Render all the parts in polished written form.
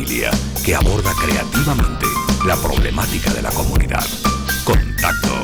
día que aborda creativamente la problemática de la comunidad. Contacto.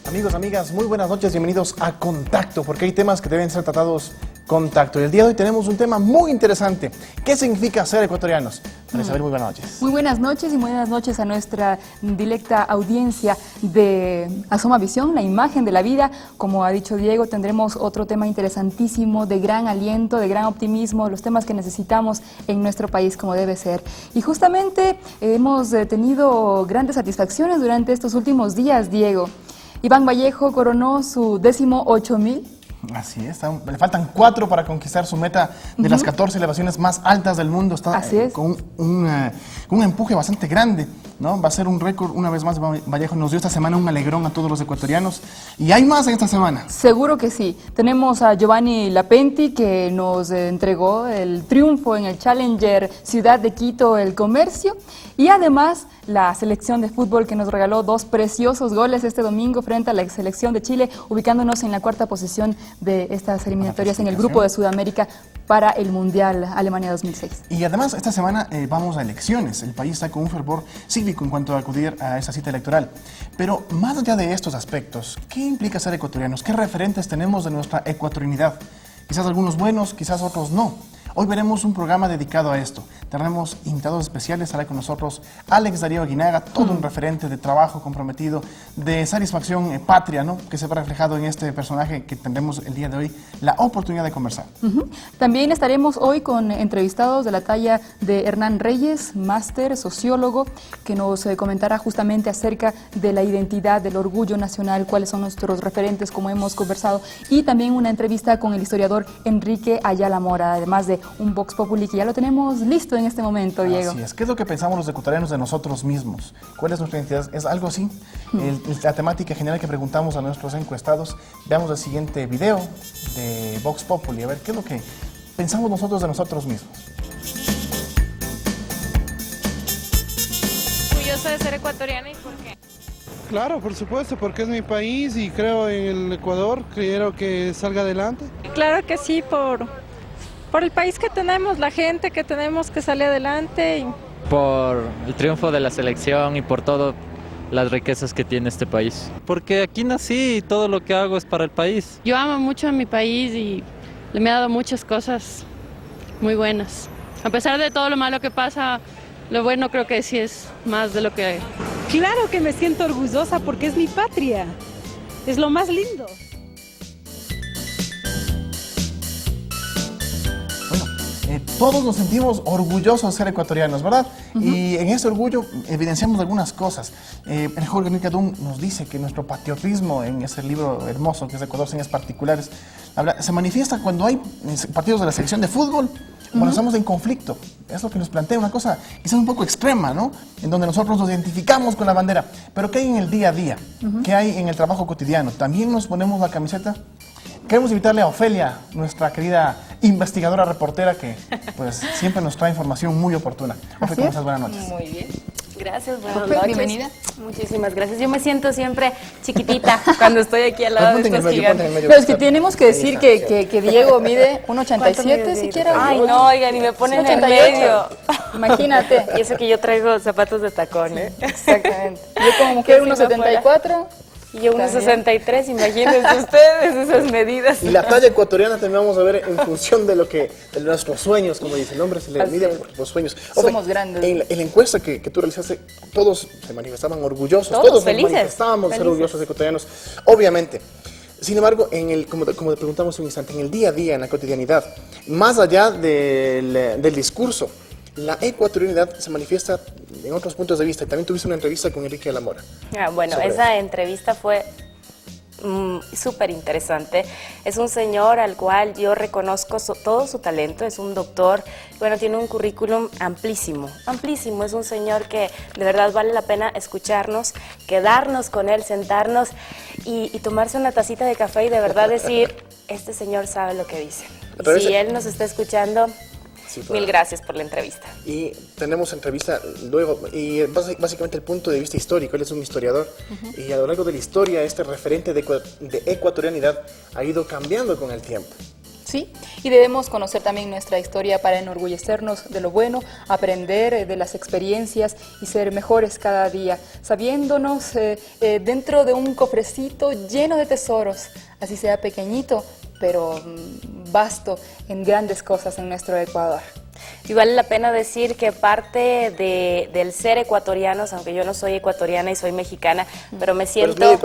Amigos, amigas, muy buenas noches, bienvenidos a Contacto, porque hay temas que deben ser tratados Contacto. Y el día de hoy tenemos un tema muy interesante. ¿Qué significa ser ecuatorianos? María Isabel, muy buenas noches. Muy buenas noches y muy buenas noches a nuestra directa audiencia de Asoma Visión, la imagen de la vida. Como ha dicho Diego, tendremos otro tema interesantísimo, de gran aliento, de gran optimismo, los temas que necesitamos en nuestro país como debe ser. Y justamente hemos tenido grandes satisfacciones durante estos últimos días, Diego. Iván Vallejo coronó su 18.000. Así es, le faltan 4 para conquistar su meta de las 14 elevaciones más altas del mundo. Está con un empuje bastante grande, ¿no? Va a ser un récord una vez más. Vallejo nos dio esta semana un alegrón a todos los ecuatorianos. ¿Y hay más en esta semana? Seguro que sí. Tenemos a Giovanni Lapenti, que nos entregó el triunfo en el Challenger Ciudad de Quito, el Comercio. Y además la selección de fútbol, que nos regaló 2 preciosos goles este domingo frente a la selección de Chile, ubicándonos en la 4ª posición de estas eliminatorias en el grupo de Sudamérica para el Mundial Alemania 2006. Y además esta semana vamos a elecciones. El país está con un fervor cívico en cuanto a acudir a esa cita electoral. Pero más allá de estos aspectos, ¿qué implica ser ecuatorianos? ¿Qué referentes tenemos de nuestra ecuatorianidad? Quizás algunos buenos, quizás otros no. Hoy veremos un programa dedicado a esto. Tenemos invitados especiales, estará con nosotros Alex Darío Aguinaga, todo un referente de trabajo comprometido, de satisfacción patria, ¿no? Que se ve reflejado en este personaje que tendremos el día de hoy la oportunidad de conversar. También estaremos hoy con entrevistados de la talla de Hernán Reyes, máster, sociólogo, que nos comentará justamente acerca de la identidad, del orgullo nacional, cuáles son nuestros referentes, como hemos conversado, y también una entrevista con el historiador Enrique Ayala Mora, además de un Vox Populi que ya lo tenemos listo en este momento, Diego. Así es. ¿Qué es lo que pensamos los ecuatorianos de nosotros mismos? ¿Cuál es nuestra identidad? ¿Es algo así? La temática general que preguntamos a nuestros encuestados. Veamos el siguiente video de Vox Populi, a ver qué es lo que pensamos nosotros de nosotros mismos. Orgullosa de ser ecuatoriana, ¿y por qué? Claro, por supuesto, porque es mi país y creo en el Ecuador, quiero que salga adelante. Claro que sí, por el país que tenemos, la gente que tenemos que sale adelante. Por el triunfo de la selección y por todas las riquezas que tiene este país. Porque aquí nací y todo lo que hago es para el país. Yo amo mucho a mi país y me ha dado muchas cosas muy buenas. A pesar de todo lo malo que pasa, lo bueno creo que sí es más de lo que... Claro que me siento orgullosa porque es mi patria. Es lo más lindo. Todos nos sentimos orgullosos de ser ecuatorianos, ¿verdad? Y en ese orgullo evidenciamos algunas cosas. El Jorge Enrique Adún nos dice que nuestro patriotismo, en ese libro hermoso que es Ecuador, señas particulares, se manifiesta cuando hay partidos de la selección de fútbol, cuando estamos en conflicto. Es lo que nos plantea una cosa quizás un poco extrema, ¿no? En donde nosotros nos identificamos con la bandera. Pero ¿qué hay en el día a día? ¿Qué hay en el trabajo cotidiano? También nos ponemos la camiseta. Queremos invitarle a Ofelia, nuestra querida investigadora reportera, que pues siempre nos trae información muy oportuna. Ofelia, ¿cómo estás? Buenas noches. Muy bien. Gracias, buenas noches. Bienvenida. Muchísimas gracias. Yo me siento siempre chiquitita cuando estoy aquí al lado de estos gigantes. Pero es que tenemos que decir que Diego mide 1,87 siquiera. Ay, no, oigan, y me ponen en el medio. Imagínate. Y eso que yo traigo zapatos de tacón, ¿eh? Exactamente. Yo como mujer 1,74. Y yo 1,63, imagínense ustedes esas medidas. Y la talla ecuatoriana también vamos a ver en función de de nuestros sueños, como dice el hombre, se le mide por los sueños. Somos grandes. En la encuesta que tú realizaste, todos se manifestaban orgullosos, Todos felices. Manifestábamos ser orgullosos de ecuatorianos, obviamente. Sin embargo, como te preguntamos un instante, en el día a día, en la cotidianidad, más allá del discurso, la ecuatorianidad se manifiesta en otros puntos de vista. También tuviste una entrevista con Enrique Ayala Mora. Bueno, esa entrevista fue súper interesante. Es un señor al cual yo reconozco todo su talento, es un doctor, bueno, tiene un currículum amplísimo, amplísimo. Es un señor que de verdad vale la pena escucharnos, quedarnos con él, sentarnos y tomarse una tacita de café y de verdad decir, este señor sabe lo que dice. Si él nos está escuchando, Sí, Mil gracias por la entrevista. Y tenemos entrevista luego, y básicamente el punto de vista histórico. Él es un historiador, y a lo largo de la historia este referente de ecuatorianidad ha ido cambiando con el tiempo. Sí, y debemos conocer también nuestra historia para enorgullecernos de lo bueno, aprender de las experiencias y ser mejores cada día, sabiéndonos dentro de un cofrecito lleno de tesoros, así sea pequeñito, pero vasto en grandes cosas en nuestro Ecuador. Y vale la pena decir que parte del ser ecuatorianos, aunque yo no soy ecuatoriana y soy mexicana, pero me siento,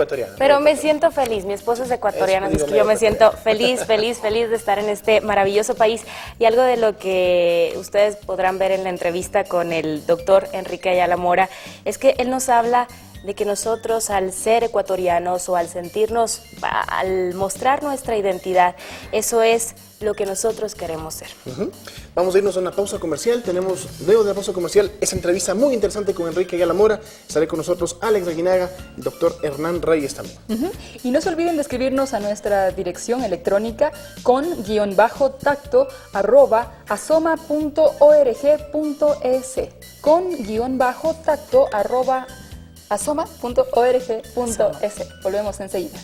me siento feliz. Mi esposo es ecuatoriano, así que yo me siento feliz de estar en este maravilloso país. Y algo de lo que ustedes podrán ver en la entrevista con el doctor Enrique Ayala Mora es que él nos habla de que nosotros, al ser ecuatorianos o al sentirnos, al mostrar nuestra identidad, eso es lo que nosotros queremos ser. Vamos a irnos a una pausa comercial. Tenemos, luego de la pausa comercial, esa entrevista muy interesante con Enrique Ayala Mora. Estaré con nosotros Alex Aguinaga, el doctor Hernán Reyes también. Y no se olviden de escribirnos a nuestra dirección electrónica con _tacto@asoma.org.es, con _tacto@asoma.org.es. Volvemos enseguida.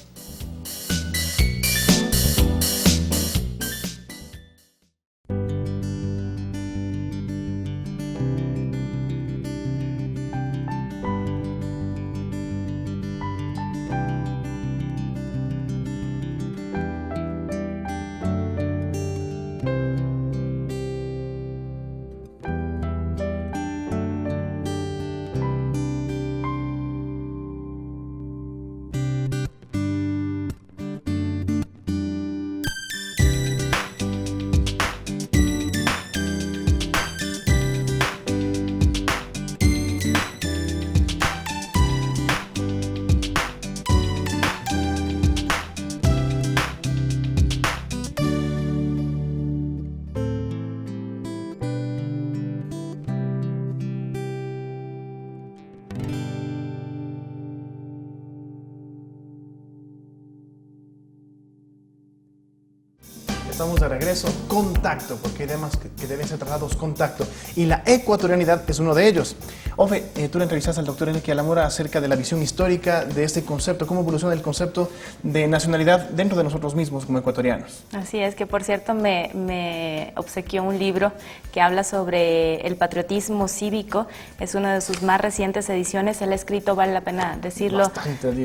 Estamos de regreso. Contacto, porque hay temas que deben ser tratados contacto. Y la ecuatorianidad es uno de ellos. Ofe, tú le entrevistaste al doctor Enrique Ayala Mora acerca de la visión histórica de este concepto, cómo evoluciona el concepto de nacionalidad dentro de nosotros mismos como ecuatorianos. Así es, que por cierto me obsequió un libro que habla sobre el patriotismo cívico. Es una de sus más recientes ediciones. Él ha escrito, vale la pena decirlo,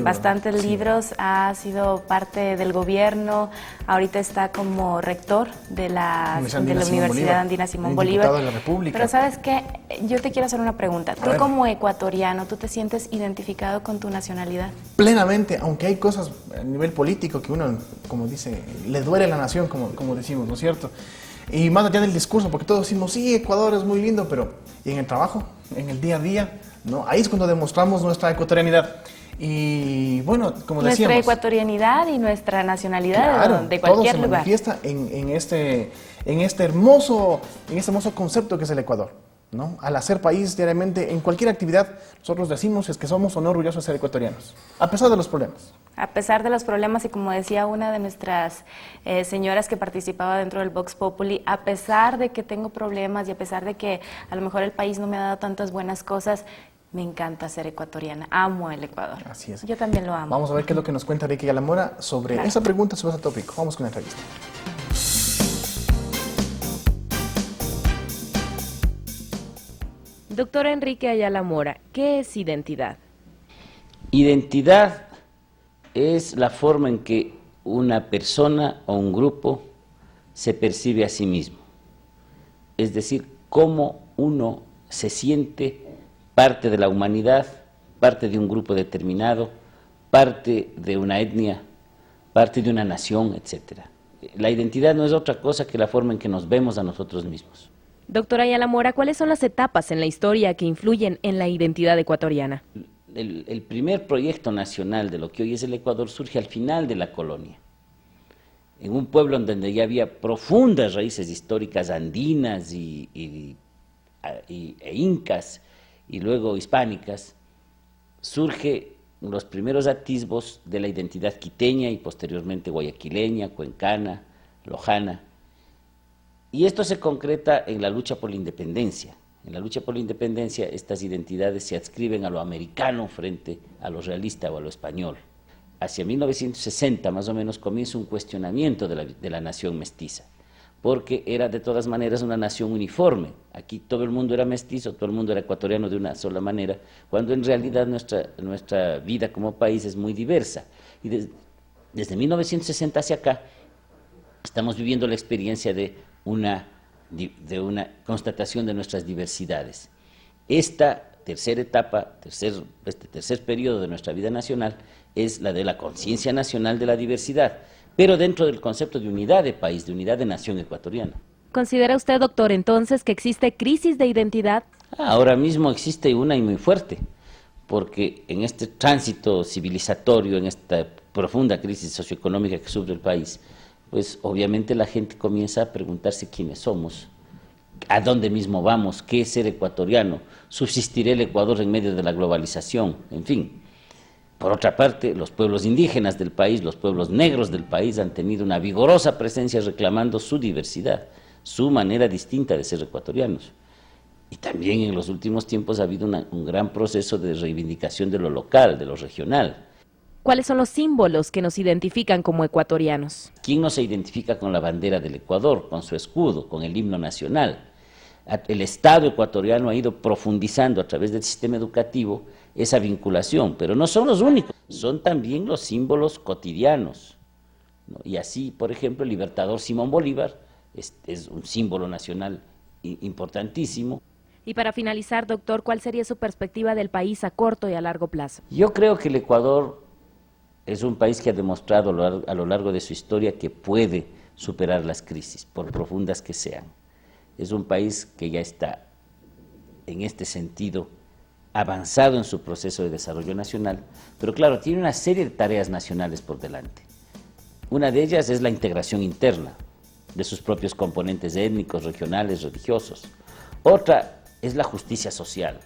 bastantes libros. Ha sido parte del gobierno. Ahorita está como rector de la Universidad Andina Simón Bolívar. De la República. Pero ¿sabes qué? Yo te quiero hacer una pregunta. Tú como ecuatoriano, ¿tú te sientes identificado con tu nacionalidad? Plenamente, aunque hay cosas a nivel político que uno, como dice, le duele a la nación, como decimos, ¿no es cierto? Y más allá del discurso, porque todos decimos, sí, Ecuador es muy lindo, pero ¿y en el trabajo? ¿En el día a día? ¿No? Ahí es cuando demostramos nuestra ecuatorianidad. Y bueno, como decíamos, nuestra ecuatorianidad y nuestra nacionalidad, claro, de cualquier todo se lugar. manifiesta en este hermoso concepto que es el Ecuador, ¿no? Al hacer país diariamente, en cualquier actividad, nosotros decimos es que somos o no orgullosos de ser ecuatorianos, a pesar de los problemas. A pesar de los problemas, y como decía una de nuestras señoras que participaba dentro del Vox Populi, a pesar de que tengo problemas y a pesar de que a lo mejor el país no me ha dado tantas buenas cosas, me encanta ser ecuatoriana, amo el Ecuador. Así es. Yo también lo amo. Vamos a ver qué es lo que nos cuenta Enrique Ayala Mora sobre esa pregunta, sobre ese tópico. Vamos con la entrevista. Doctor Enrique Ayala Mora, ¿qué es identidad? Identidad es la forma en que una persona o un grupo se percibe a sí mismo. Es decir, cómo uno se siente parte de la humanidad, parte de un grupo determinado, parte de una etnia, parte de una nación, etc. La identidad no es otra cosa que la forma en que nos vemos a nosotros mismos. Doctor Ayala Mora, ¿cuáles son las etapas en la historia que influyen en la identidad ecuatoriana? El primer proyecto nacional de lo que hoy es el Ecuador surge al final de la colonia, en un pueblo en donde ya había profundas raíces históricas andinas e incas, y luego hispánicas. Surge los primeros atisbos de la identidad quiteña y posteriormente guayaquileña, cuencana, lojana. Y esto se concreta en la lucha por la independencia. En la lucha por la independencia, estas identidades se adscriben a lo americano frente a lo realista o a lo español. Hacia 1960, más o menos, comienza un cuestionamiento de la nación mestiza, porque era de todas maneras una nación uniforme. Aquí todo el mundo era mestizo, todo el mundo era ecuatoriano de una sola manera, cuando en realidad nuestra vida como país es muy diversa. Y desde 1960 hacia acá, estamos viviendo la experiencia de una constatación de nuestras diversidades. Esta tercera etapa, este tercer periodo de nuestra vida nacional es la de la conciencia nacional de la diversidad, pero dentro del concepto de unidad de país, de unidad de nación ecuatoriana. ¿Considera usted, doctor, entonces que existe crisis de identidad? Ahora mismo existe una y muy fuerte, porque en este tránsito civilizatorio, en esta profunda crisis socioeconómica que sufre el país, pues obviamente la gente comienza a preguntarse quiénes somos, a dónde mismo vamos, qué es ser ecuatoriano, subsistirá el Ecuador en medio de la globalización, en fin. Por otra parte, los pueblos indígenas del país, los pueblos negros del país han tenido una vigorosa presencia reclamando su diversidad, su manera distinta de ser ecuatorianos. Y también en los últimos tiempos ha habido un gran proceso de reivindicación de lo local, de lo regional. ¿Cuáles son los símbolos que nos identifican como ecuatorianos? ¿Quién no se identifica con la bandera del Ecuador, con su escudo, con el himno nacional? El Estado ecuatoriano ha ido profundizando a través del sistema educativo esa vinculación, pero no son los únicos, son también los símbolos cotidianos, ¿no? Y así, por ejemplo, el libertador Simón Bolívar es un símbolo nacional importantísimo. Y para finalizar, doctor, ¿cuál sería su perspectiva del país a corto y a largo plazo? Yo creo que el Ecuador es un país que ha demostrado a lo largo de su historia que puede superar las crisis, por profundas que sean. Es un país que ya está, en este sentido, avanzado en su proceso de desarrollo nacional, pero claro, tiene una serie de tareas nacionales por delante. Una de ellas es la integración interna de sus propios componentes étnicos, regionales, religiosos. Otra es la justicia social.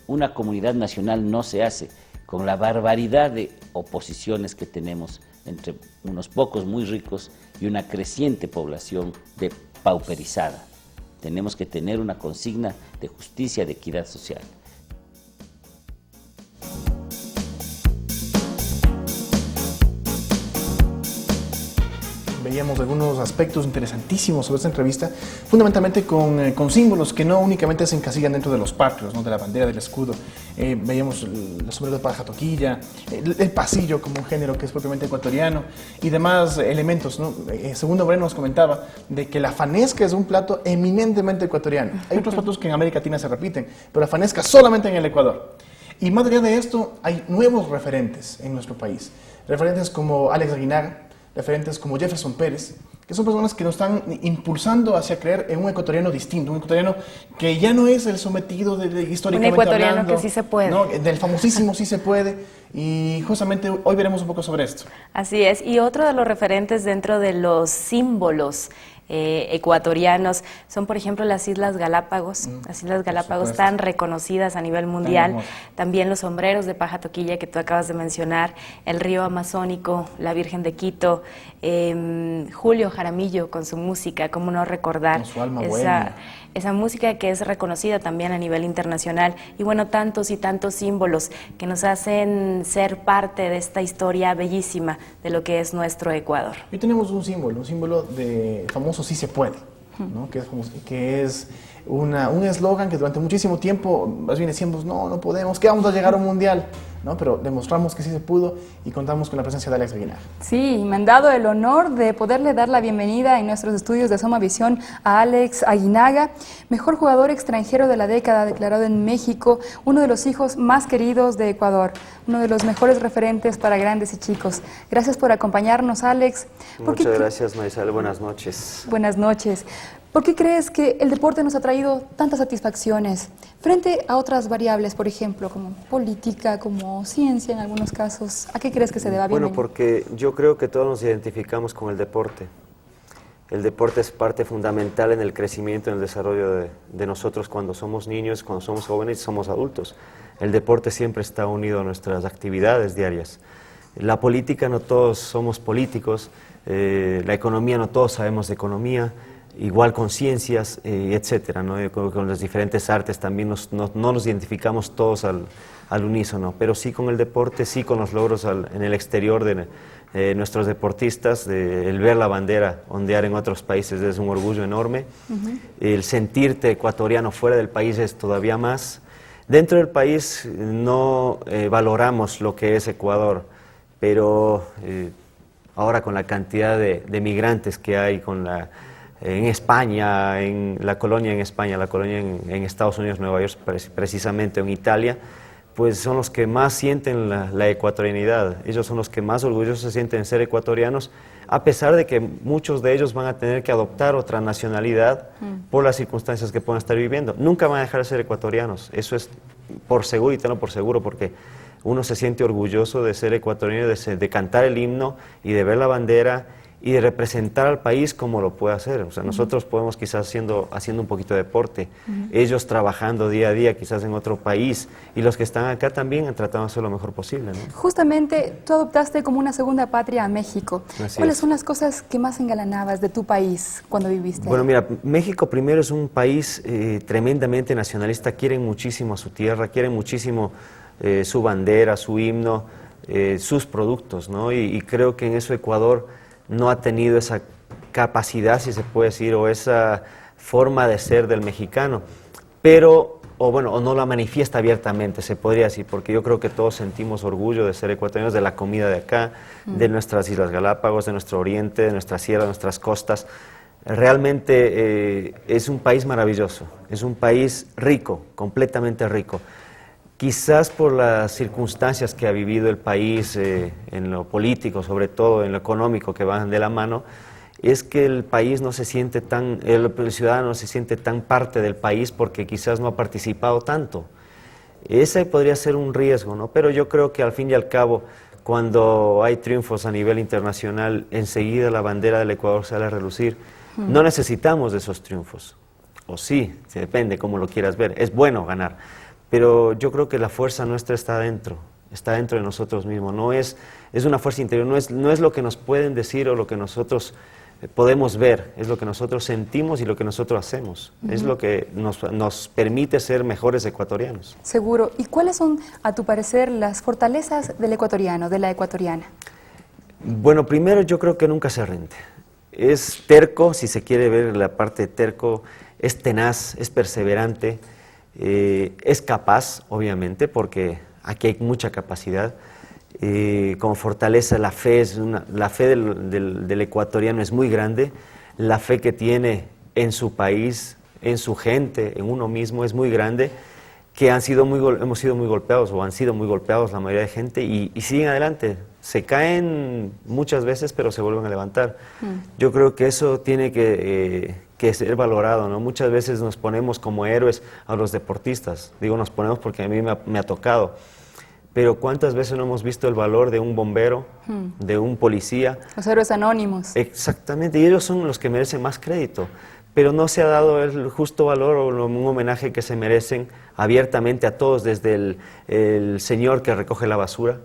Una comunidad nacional no se hace con la barbaridad de oposiciones que tenemos entre unos pocos muy ricos y una creciente población pauperizada. Tenemos que tener una consigna de justicia, de equidad social. Veíamos algunos aspectos interesantísimos sobre esta entrevista, fundamentalmente con símbolos que no únicamente se encasillan dentro de los patrios, ¿no? De la bandera, del escudo. Veíamos el sombrero de paja toquilla, el pasillo como un género que es propiamente ecuatoriano y demás elementos, ¿no? Segundo Moreno nos comentaba de que la fanesca es un plato eminentemente ecuatoriano. Hay otros platos que en América Latina se repiten, pero la fanesca solamente en el Ecuador. Y más allá de esto, hay nuevos referentes en nuestro país. Referentes como Alex Aguinaga, referentes como Jefferson Pérez, que son personas que nos están impulsando hacia creer en un ecuatoriano distinto, un ecuatoriano que ya no es el sometido históricamente un ecuatoriano hablando, que sí se puede, ¿no? Del famosísimo sí se puede, y justamente hoy veremos un poco sobre esto. Así es, y otro de los referentes dentro de los símbolos ecuatorianos son, por ejemplo, las Islas Galápagos, las Islas Galápagos tan reconocidas a nivel mundial, también los sombreros de paja toquilla que tú acabas de mencionar, el río Amazónico, la Virgen de Quito, Julio Jaramillo con su música, cómo no recordar esa música que es reconocida también a nivel internacional, y bueno, tantos y tantos símbolos que nos hacen ser parte de esta historia bellísima de lo que es nuestro Ecuador. Hoy tenemos un símbolo de famoso sí se puede, ¿no? que es un eslogan que durante muchísimo tiempo más bien decíamos no podemos, que vamos a llegar a un mundial, ¿no? Pero demostramos que sí se pudo y contamos con la presencia de Alex Aguinaga. Sí, me han dado el honor de poderle dar la bienvenida en nuestros estudios de Asoma Visión a Alex Aguinaga, mejor jugador extranjero de la década declarado en México, uno de los hijos más queridos de Ecuador, uno de los mejores referentes para grandes y chicos. Gracias por acompañarnos, Alex. Muchas gracias, Marisol. Buenas noches. Buenas noches. ¿Por qué crees que el deporte nos ha traído tantas satisfacciones frente a otras variables, por ejemplo, como política, como ciencia en algunos casos? ¿A qué crees que se deba? Bueno, porque yo creo que todos nos identificamos con el deporte. El deporte es parte fundamental en el crecimiento, en el desarrollo de nosotros cuando somos niños, cuando somos jóvenes y somos adultos. El deporte siempre está unido a nuestras actividades diarias. La política, no todos somos políticos, la economía, no todos sabemos de economía. igual con ciencias, etcétera, ¿no? Con las diferentes artes también no nos identificamos todos al unísono, pero sí con el deporte, sí con los logros en el exterior de nuestros deportistas, el ver la bandera ondear en otros países es un orgullo enorme. El sentirte ecuatoriano fuera del país es todavía más. Dentro del país no valoramos lo que es Ecuador, pero ahora con la cantidad de migrantes que hay en España, en la colonia en España, la colonia en Estados Unidos, Nueva York precisamente, en Italia, pues son los que más sienten la ecuatorianidad. Ellos son los que más orgullosos se sienten en ser ecuatorianos, a pesar de que muchos de ellos van a tener que adoptar otra nacionalidad por las circunstancias que puedan estar viviendo. Nunca van a dejar de ser ecuatorianos, eso es por seguro y tenlo por seguro, porque uno se siente orgulloso de ser ecuatoriano, de cantar el himno y de ver la bandera y de representar al país como lo puede hacer. O sea, nosotros podemos quizás haciendo un poquito de deporte, ellos trabajando día a día quizás en otro país, y los que están acá también tratando de hacer lo mejor posible, ¿no? Justamente tú adoptaste como una segunda patria a México. ¿Cuáles son las cosas que más engalanabas de tu país cuando viviste Bueno, ahí? mira, México primero es un país tremendamente nacionalista, quieren muchísimo a su tierra, quieren muchísimo su bandera, su himno, sus productos, ¿no? Y creo que en eso Ecuador no ha tenido esa capacidad, si se puede decir, o esa forma de ser del mexicano, pero, o no la manifiesta abiertamente, se podría decir, porque yo creo que todos sentimos orgullo de ser ecuatorianos, de la comida de acá, de nuestras Islas Galápagos, de nuestro oriente, de nuestra sierra, de nuestras costas. Realmente es un país maravilloso, es un país rico, completamente rico. Quizás por las circunstancias que ha vivido el país, en lo político, sobre todo en lo económico, que van de la mano, es que el país no se siente el ciudadano no se siente tan parte del país porque quizás no ha participado tanto. Ese podría ser un riesgo, ¿no? Pero yo creo que al fin y al cabo, cuando hay triunfos a nivel internacional, enseguida la bandera del Ecuador sale a relucir. No necesitamos de esos triunfos, o sí, depende cómo lo quieras ver, es bueno ganar. Pero yo creo que la fuerza nuestra está dentro de nosotros mismos, es una fuerza interior, no es lo que nos pueden decir o lo que nosotros podemos ver, es lo que nosotros sentimos y lo que nosotros hacemos, es lo que nos permite ser mejores ecuatorianos. Seguro. ¿Y cuáles son, a tu parecer, las fortalezas del ecuatoriano, de la ecuatoriana? Bueno, primero yo creo que nunca se rinde, es terco, si se quiere ver la parte terco, es tenaz, es perseverante, es capaz, obviamente, porque aquí hay mucha capacidad. Como fortaleza la fe, la fe del ecuatoriano es muy grande, la fe que tiene en su país, en su gente, en uno mismo es muy grande, que hemos sido muy golpeados o han sido muy golpeados la mayoría de gente y siguen adelante, se caen muchas veces pero se vuelven a levantar. Yo creo que eso tiene que ser valorado, ¿no? Muchas veces nos ponemos como héroes a los deportistas, digo nos ponemos porque a mí me ha tocado, pero ¿cuántas veces no hemos visto el valor de un bombero, de un policía? Los héroes anónimos. Exactamente, y ellos son los que merecen más crédito, pero no se ha dado el justo valor o un homenaje que se merecen abiertamente a todos, desde el señor que recoge la basura,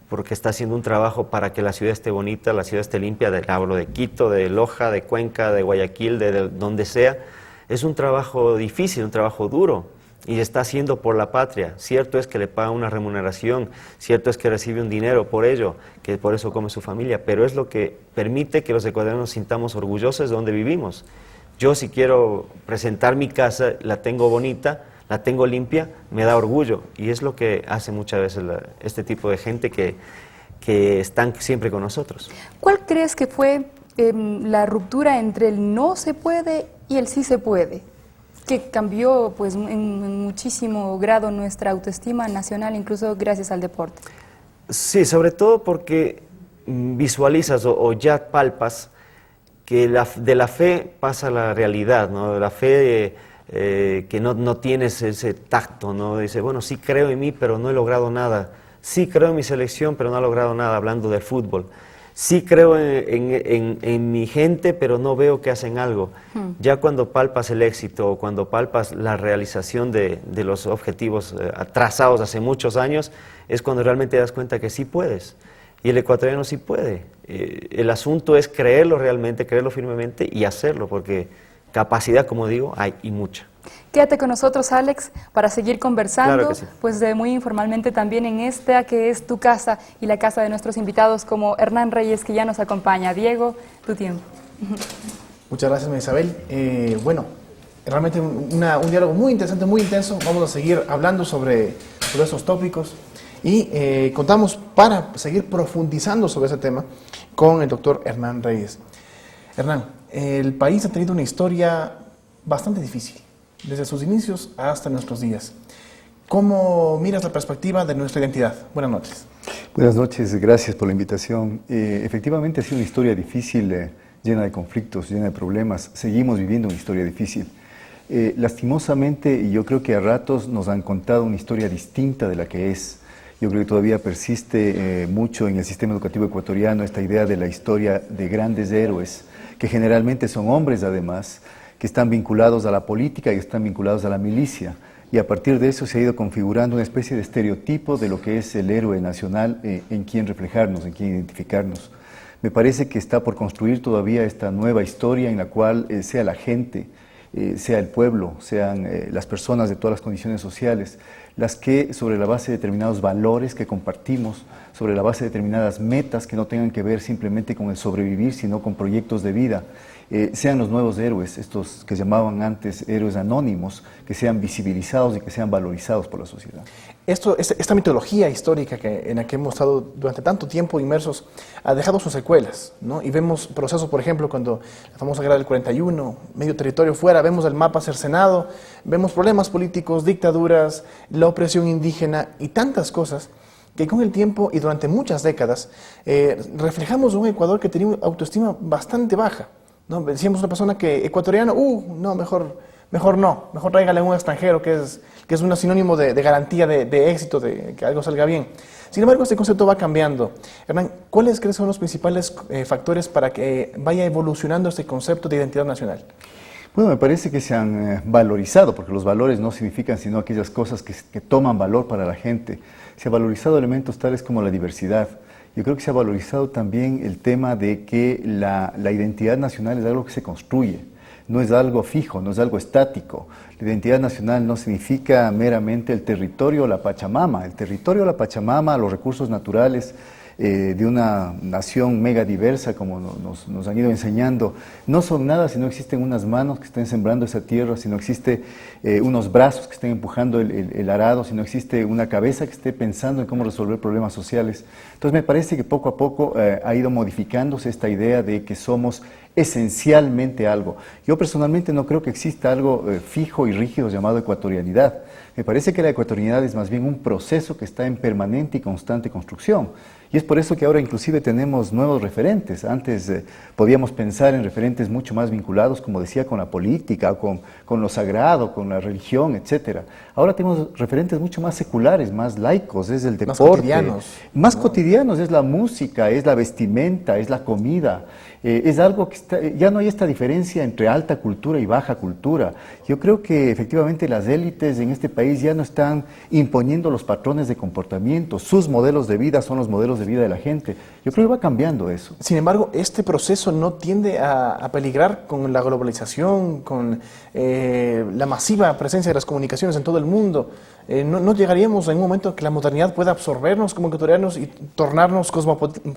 porque está haciendo un trabajo para que la ciudad esté bonita, la ciudad esté limpia, hablo de Quito, de Loja, de Cuenca, de Guayaquil, de donde sea. Es un trabajo difícil, un trabajo duro, y está haciendo por la patria. Cierto es que le paga una remuneración, cierto es que recibe un dinero por ello, que por eso come su familia, pero es lo que permite que los ecuatorianos nos sintamos orgullosos de donde vivimos. Yo si quiero presentar mi casa, la tengo bonita, la tengo limpia, me da orgullo, y es lo que hace muchas veces este tipo de gente que están siempre con nosotros. ¿Cuál crees que fue la ruptura entre el no se puede y el sí se puede? Que cambió pues en muchísimo grado nuestra autoestima nacional, incluso gracias al deporte. Sí, sobre todo porque visualizas o ya palpas que de la fe pasa la realidad, ¿no? De la fe que no tienes ese tacto, ¿no? Dice, bueno, sí creo en mí, pero no he logrado nada. Sí creo en mi selección, pero no he logrado nada, hablando del fútbol. Sí creo en mi gente, pero no veo que hacen algo. Ya cuando palpas el éxito, o cuando palpas la realización de los objetivos trazados hace muchos años, es cuando realmente te das cuenta que sí puedes. Y el ecuatoriano sí puede. El asunto es creerlo realmente, creerlo firmemente y hacerlo, porque capacidad, como digo, hay y mucha. Quédate con nosotros, Alex, para seguir conversando, Claro que sí. pues muy informalmente también en esta que es tu casa y la casa de nuestros invitados como Hernán Reyes, que ya nos acompaña. Diego, tu tiempo. Muchas gracias, María Isabel. Bueno, realmente un diálogo muy interesante, muy intenso. Vamos a seguir hablando sobre estos tópicos y contamos para seguir profundizando sobre ese tema con el doctor Hernán Reyes. Hernán, el país ha tenido una historia bastante difícil, desde sus inicios hasta nuestros días. ¿Cómo miras la perspectiva de nuestra identidad? Buenas noches. Buenas noches, gracias por la invitación. Efectivamente ha sido una historia difícil, llena de conflictos, llena de problemas. Seguimos viviendo una historia difícil. Lastimosamente, y yo creo que a ratos nos han contado una historia distinta de la que es. Yo creo que todavía persiste mucho en el sistema educativo ecuatoriano esta idea de la historia de grandes héroes, que generalmente son hombres además, que están vinculados a la política y están vinculados a la milicia. Y a partir de eso se ha ido configurando una especie de estereotipo de lo que es el héroe nacional, en quien reflejarnos, en quien identificarnos. Me parece que está por construir todavía esta nueva historia en la cual sea la gente, sea el pueblo, sean las personas de todas las condiciones sociales, las que sobre la base de determinados valores que compartimos, sobre la base de determinadas metas que no tengan que ver simplemente con el sobrevivir, sino con proyectos de vida, sean los nuevos héroes, estos que llamaban antes héroes anónimos, que sean visibilizados y que sean valorizados por la sociedad. Esta mitología histórica en la que hemos estado durante tanto tiempo inmersos ha dejado sus secuelas, ¿no? Y vemos procesos, por ejemplo, cuando la famosa guerra del 41, medio territorio fuera, vemos el mapa cercenado, vemos problemas políticos, dictaduras, la opresión indígena y tantas cosas que con el tiempo y durante muchas décadas reflejamos un Ecuador que tenía una autoestima bastante baja, ¿no? Decíamos una persona que ecuatoriano, no, mejor no, mejor tráigale a un extranjero que es un sinónimo de garantía de éxito, de que algo salga bien. Sin embargo, este concepto va cambiando. Hernán, ¿cuáles crees son los principales factores para que vaya evolucionando este concepto de identidad nacional? Bueno, me parece que se han valorizado, porque los valores no significan sino aquellas cosas que toman valor para la gente. Se han valorizado elementos tales como la diversidad. Yo creo que se ha valorizado también el tema de que la identidad nacional es algo que se construye, no es algo fijo, no es algo estático. La identidad nacional no significa meramente el territorio o la Pachamama. El territorio o la Pachamama, los recursos naturales de una nación mega diversa, como nos han ido enseñando, no son nada si no existen unas manos que estén sembrando esa tierra, si no existe unos brazos que estén empujando el arado, si no existe una cabeza que esté pensando en cómo resolver problemas sociales. Entonces me parece que poco a poco ha ido modificándose esta idea de que somos esencialmente algo. Yo personalmente no creo que exista algo fijo y rígido llamado ecuatorianidad. Me parece que la ecuatorianidad es más bien un proceso que está en permanente y constante construcción. Y es por eso que ahora inclusive tenemos nuevos referentes. Antes podíamos pensar en referentes mucho más vinculados, como decía, con la política, con lo sagrado, con la religión, etc. Ahora tenemos referentes mucho más seculares, más laicos, es el deporte. Más cotidianos. Más cotidianos, es la música, es la vestimenta, es la comida. Es algo que ya no hay esta diferencia entre alta cultura y baja cultura. Yo creo que efectivamente las élites en este país ya no están imponiendo los patrones de comportamiento, sus modelos de vida son los modelos de vida de la gente. Yo creo que va cambiando eso. Sin embargo, este proceso no tiende a peligrar con la globalización, con la masiva presencia de las comunicaciones en todo el mundo. ¿No llegaríamos en un momento que la modernidad pueda absorbernos como ecuatorianos y tornarnos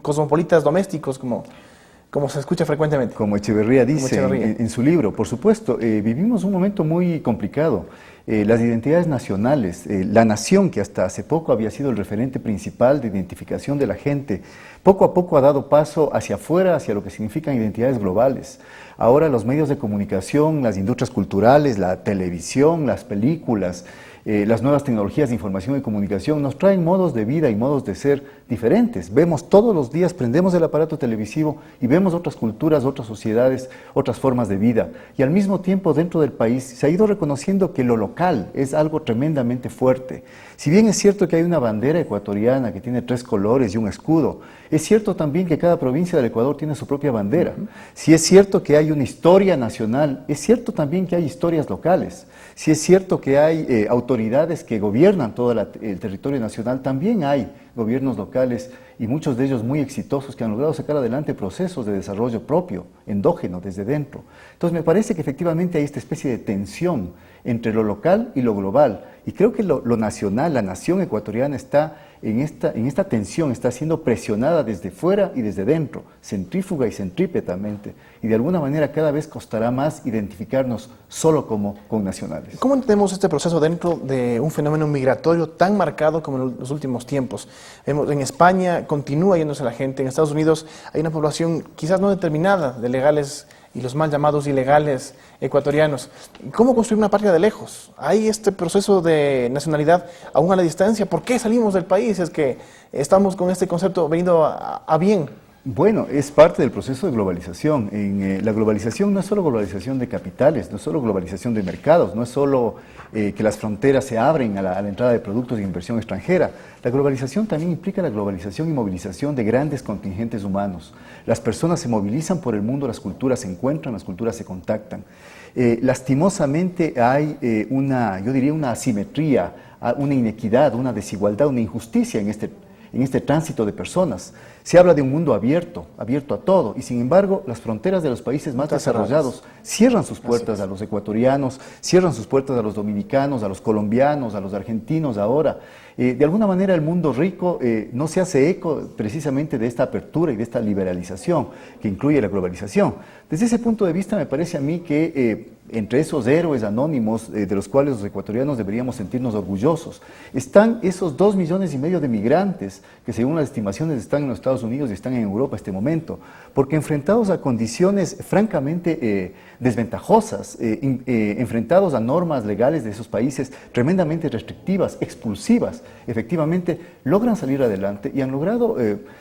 cosmopolitas domésticos, como se escucha frecuentemente? Como Echeverría dice en su libro, por supuesto, vivimos un momento muy complicado. Las identidades nacionales, la nación que hasta hace poco había sido el referente principal de identificación de la gente, poco a poco ha dado paso hacia afuera, hacia lo que significan identidades globales. Ahora los medios de comunicación, las industrias culturales, la televisión, las películas, las nuevas tecnologías de información y comunicación nos traen modos de vida y modos de ser diferentes. Vemos todos los días, prendemos el aparato televisivo y vemos otras culturas, otras sociedades, otras formas de vida. Y al mismo tiempo dentro del país se ha ido reconociendo que lo local es algo tremendamente fuerte. Si bien es cierto que hay una bandera ecuatoriana que tiene 3 colores y un escudo, es cierto también que cada provincia del Ecuador tiene su propia bandera. Si es cierto que hay una historia nacional, es cierto también que hay historias locales. Si es cierto que hay autoridades que gobiernan todo el territorio nacional, también hay gobiernos locales y muchos de ellos muy exitosos que han logrado sacar adelante procesos de desarrollo propio, endógeno, desde dentro. Entonces me parece que efectivamente hay esta especie de tensión entre lo local y lo global. Y creo que lo nacional, la nación ecuatoriana está en esta tensión, está siendo presionada desde fuera y desde dentro, centrífuga y centrípetamente. Y de alguna manera cada vez costará más identificarnos solo como connacionales. ¿Cómo entendemos este proceso dentro de un fenómeno migratorio tan marcado como en los últimos tiempos? En España continúa yéndose la gente, en Estados Unidos hay una población quizás no determinada de legales y los mal llamados ilegales ecuatorianos. ¿Cómo construir una patria de lejos? ¿Hay este proceso de nacionalidad aún a la distancia? ¿Por qué salimos del país? Es que estamos con este concepto venido a bien. Bueno, es parte del proceso de globalización. La globalización no es solo globalización de capitales, no es solo globalización de mercados, no es solo que las fronteras se abren a la entrada de productos de inversión extranjera. La globalización también implica la globalización y movilización de grandes contingentes humanos. Las personas se movilizan por el mundo, las culturas se encuentran, las culturas se contactan. Lastimosamente hay yo diría una asimetría, una inequidad, una desigualdad, una injusticia en este tránsito de personas. Se habla de un mundo abierto a todo, y sin embargo las fronteras de los países más desarrollados cierran sus puertas a los ecuatorianos, cierran sus puertas a los dominicanos, a los colombianos, a los argentinos ahora. De alguna manera el mundo rico no se hace eco precisamente de esta apertura y de esta liberalización que incluye la globalización. Desde ese punto de vista me parece a mí que entre esos héroes anónimos de los cuales los ecuatorianos deberíamos sentirnos orgullosos, están esos 2,5 millones de migrantes que según las estimaciones están en los Estados Unidos y están en Europa en este momento, porque enfrentados a condiciones francamente desventajosas, enfrentados a normas legales de esos países tremendamente restrictivas, expulsivas, efectivamente logran salir adelante y han logrado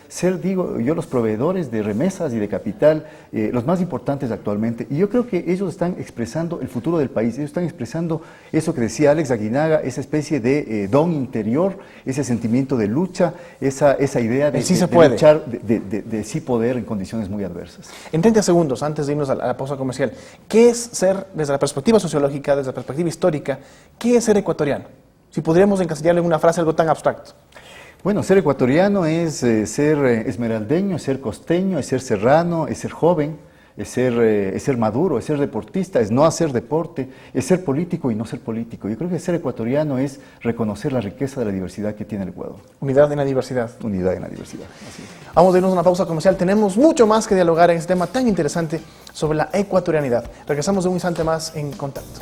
ser, digo yo, los proveedores de remesas y de capital, los más importantes actualmente. Y yo creo que ellos están expresando el futuro del país, ellos están expresando eso que decía Alex Aguinaga, esa especie de don interior, ese sentimiento de lucha, esa idea de, sí se puede. luchar, de sí poder en condiciones muy adversas. En 30 segundos, antes de irnos a la pausa comercial, ¿qué es ser, desde la perspectiva sociológica, desde la perspectiva histórica, qué es ser ecuatoriano? Si podríamos encasillarle en una frase algo tan abstracto. Bueno, ser ecuatoriano es ser esmeraldeño, es ser costeño, es ser serrano, es ser joven, es ser maduro, es ser deportista, es no hacer deporte, es ser político y no ser político. Yo creo que ser ecuatoriano es reconocer la riqueza de la diversidad que tiene el Ecuador. Unidad en la diversidad. Unidad en la diversidad, así es. Vamos a irnos a una pausa comercial. Tenemos mucho más que dialogar en este tema tan interesante sobre la ecuatorianidad. Regresamos de un instante más en Contacto.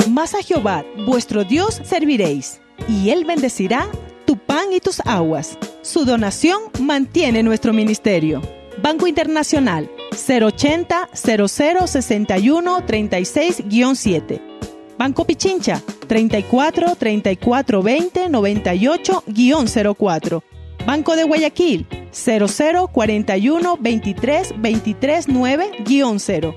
Mas a Jehová, vuestro Dios, serviréis, y Él bendecirá tu pan y tus aguas. Su donación mantiene nuestro ministerio. Banco Internacional 080 00 61 36-7. Banco Pichincha 34 34 20 98-04. Banco de Guayaquil 00 41 23 23 9-0.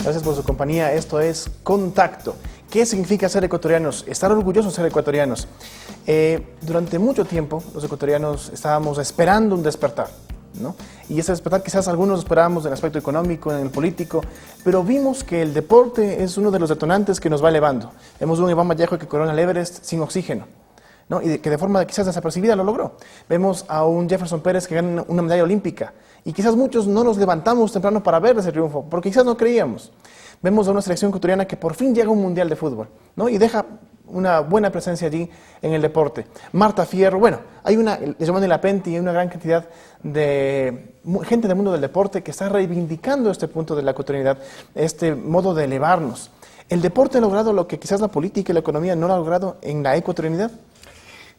Gracias por su compañía. Esto es Contacto. ¿Qué significa ser ecuatorianos? Estar orgullosos de ser ecuatorianos. Durante mucho tiempo los ecuatorianos estábamos esperando un despertar, ¿no? Y ese despertar quizás algunos esperábamos en el aspecto económico, en el político, pero vimos que el deporte es uno de los detonantes que nos va elevando. Vemos un Iván Vallejo que corona el Everest sin oxígeno, ¿no? Y que de forma quizás desapercibida lo logró. Vemos a un Jefferson Pérez que gana una medalla olímpica y quizás muchos no nos levantamos temprano para ver ese triunfo porque quizás no creíamos. Vemos a una selección ecuatoriana que por fin llega a un mundial de fútbol, ¿no? Y deja una buena presencia allí en el deporte. Marta Fierro, bueno, hay Giovanni Lapenti y hay una gran cantidad de gente del mundo del deporte que está reivindicando este punto de la ecuatorianidad, este modo de elevarnos. ¿El deporte ha logrado lo que quizás la política y la economía no han logrado en la ecuatorianidad?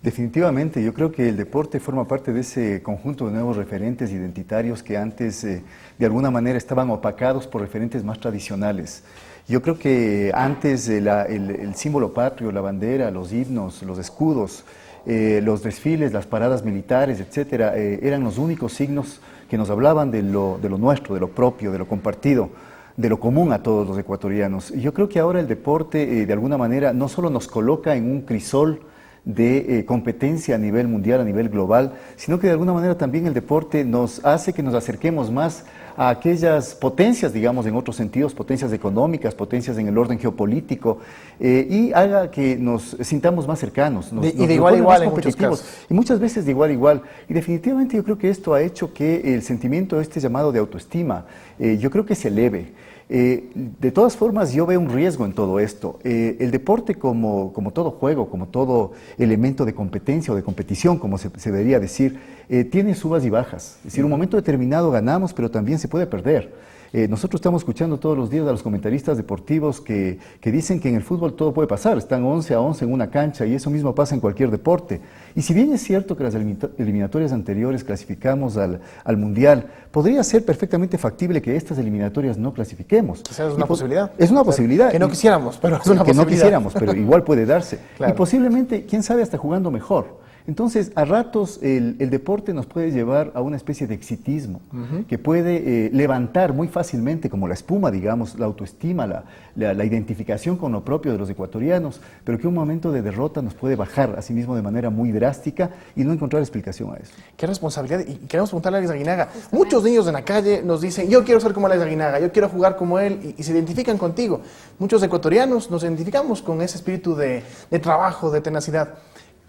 Definitivamente, yo creo que el deporte forma parte de ese conjunto de nuevos referentes identitarios que antes de alguna manera estaban opacados por referentes más tradicionales. Yo creo que antes el símbolo patrio, la bandera, los himnos, los escudos, los desfiles, las paradas militares, etcétera, eran los únicos signos que nos hablaban de lo nuestro, de lo propio, de lo compartido, de lo común a todos los ecuatorianos. Y yo creo que ahora el deporte de alguna manera no solo nos coloca en un crisol de competencia a nivel mundial, a nivel global, sino que de alguna manera también el deporte nos hace que nos acerquemos más a aquellas potencias, digamos, en otros sentidos, potencias económicas, potencias en el orden geopolítico, y haga que nos sintamos más cercanos. Y de igual a igual en muchos casos. Y muchas veces de igual a igual. Y definitivamente yo creo que esto ha hecho que el sentimiento llamado de autoestima, yo creo que se eleve. De todas formas, yo veo un riesgo en todo esto. El deporte, como todo juego, como todo elemento de competencia o de competición, como se debería decir, tiene subas y bajas. Es decir, en un momento determinado ganamos, pero también se puede perder. Nosotros estamos escuchando todos los días a los comentaristas deportivos que dicen que en el fútbol todo puede pasar, están 11-11 en una cancha y eso mismo pasa en cualquier deporte. Y si bien es cierto que las eliminatorias anteriores clasificamos al Mundial, podría ser perfectamente factible que estas eliminatorias no clasifiquemos. Esa es una posibilidad. Es una posibilidad. Que no quisiéramos, pero es una posibilidad. Que no quisiéramos, pero igual puede darse. Claro. Y posiblemente, quién sabe, hasta jugando mejor. Entonces, a ratos el deporte nos puede llevar a una especie de exitismo que puede levantar muy fácilmente, como la espuma, digamos, la autoestima, la identificación con lo propio de los ecuatorianos, pero que un momento de derrota nos puede bajar a sí mismo de manera muy drástica y no encontrar explicación a eso. Qué responsabilidad. Y queremos preguntarle a Alex Aguinaga. Muchos niños en la calle nos dicen, yo quiero ser como Alex Aguinaga, yo quiero jugar como él, y se identifican contigo. Muchos ecuatorianos nos identificamos con ese espíritu de trabajo, de tenacidad.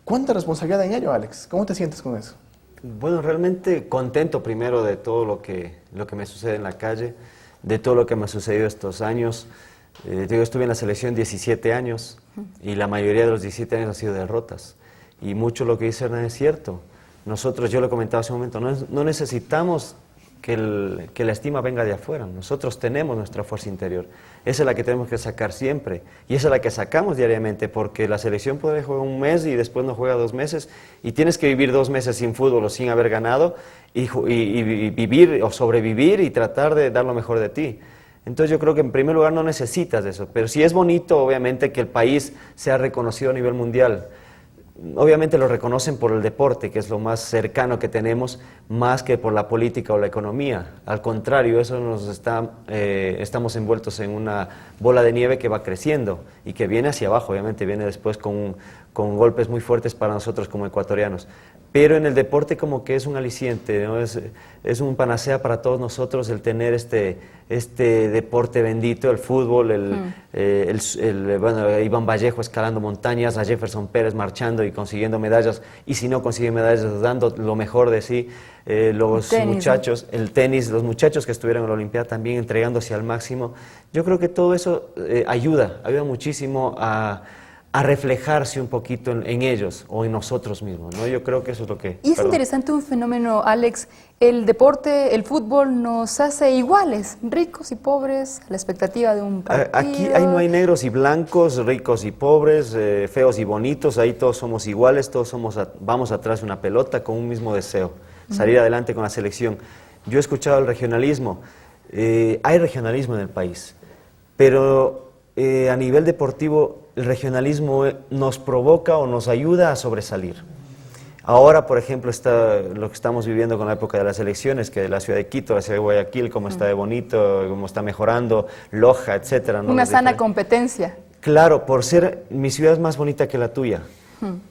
¿Cuánta responsabilidad hay en ello, Alex? ¿Cómo te sientes con eso? Bueno, realmente contento primero de todo lo que me sucede en la calle, de todo lo que me ha sucedido estos años. Yo estuve en la selección 17 años y la mayoría de los 17 años han sido derrotas. Y mucho lo que dice Hernán es cierto. Nosotros, yo lo comentaba hace un momento, no necesitamos que la estima venga de afuera. Nosotros tenemos nuestra fuerza interior. Esa es la que tenemos que sacar siempre. Y esa es la que sacamos diariamente, porque la selección puede jugar un mes y después no juega 2 meses. Y tienes que vivir 2 meses sin fútbol o sin haber ganado y vivir o sobrevivir y tratar de dar lo mejor de ti. Entonces yo creo que en primer lugar no necesitas eso. Pero sí es bonito, obviamente, que el país sea reconocido a nivel mundial. Obviamente lo reconocen por el deporte, que es lo más cercano que tenemos, más que por la política o la economía. Al contrario, eso estamos envueltos en una bola de nieve que va creciendo y que viene hacia abajo, obviamente viene después con golpes muy fuertes para nosotros como ecuatorianos. Pero en el deporte como que es un aliciente, ¿no? Es un panacea para todos nosotros el tener este deporte bendito, el fútbol, bueno, Iván Vallejo escalando montañas, a Jefferson Pérez marchando y consiguiendo medallas, y si no consigue medallas, dando lo mejor de sí, los muchachos, el tenis, los muchachos que estuvieron en la Olimpiada también entregándose al máximo. Yo creo que todo eso ayuda muchísimo a reflejarse un poquito en ellos o en nosotros mismos, ¿no? Yo creo que eso es lo que... Y es interesante un fenómeno, Alex, el deporte, el fútbol nos hace iguales, ricos y pobres, a la expectativa de un partido. Aquí no hay negros y blancos, ricos y pobres, feos y bonitos, ahí todos somos iguales, todos vamos atrás de una pelota con un mismo deseo, salir adelante con la selección. Yo he escuchado el regionalismo, hay regionalismo en el país, pero a nivel deportivo el regionalismo nos provoca o nos ayuda a sobresalir. Ahora, por ejemplo, lo que estamos viviendo con la época de las elecciones, que la ciudad de Quito, la ciudad de Guayaquil, cómo está de bonito, cómo está mejorando, Loja, etcétera, ¿no? Una sana competencia. Claro, por ser mi ciudad es más bonita que la tuya.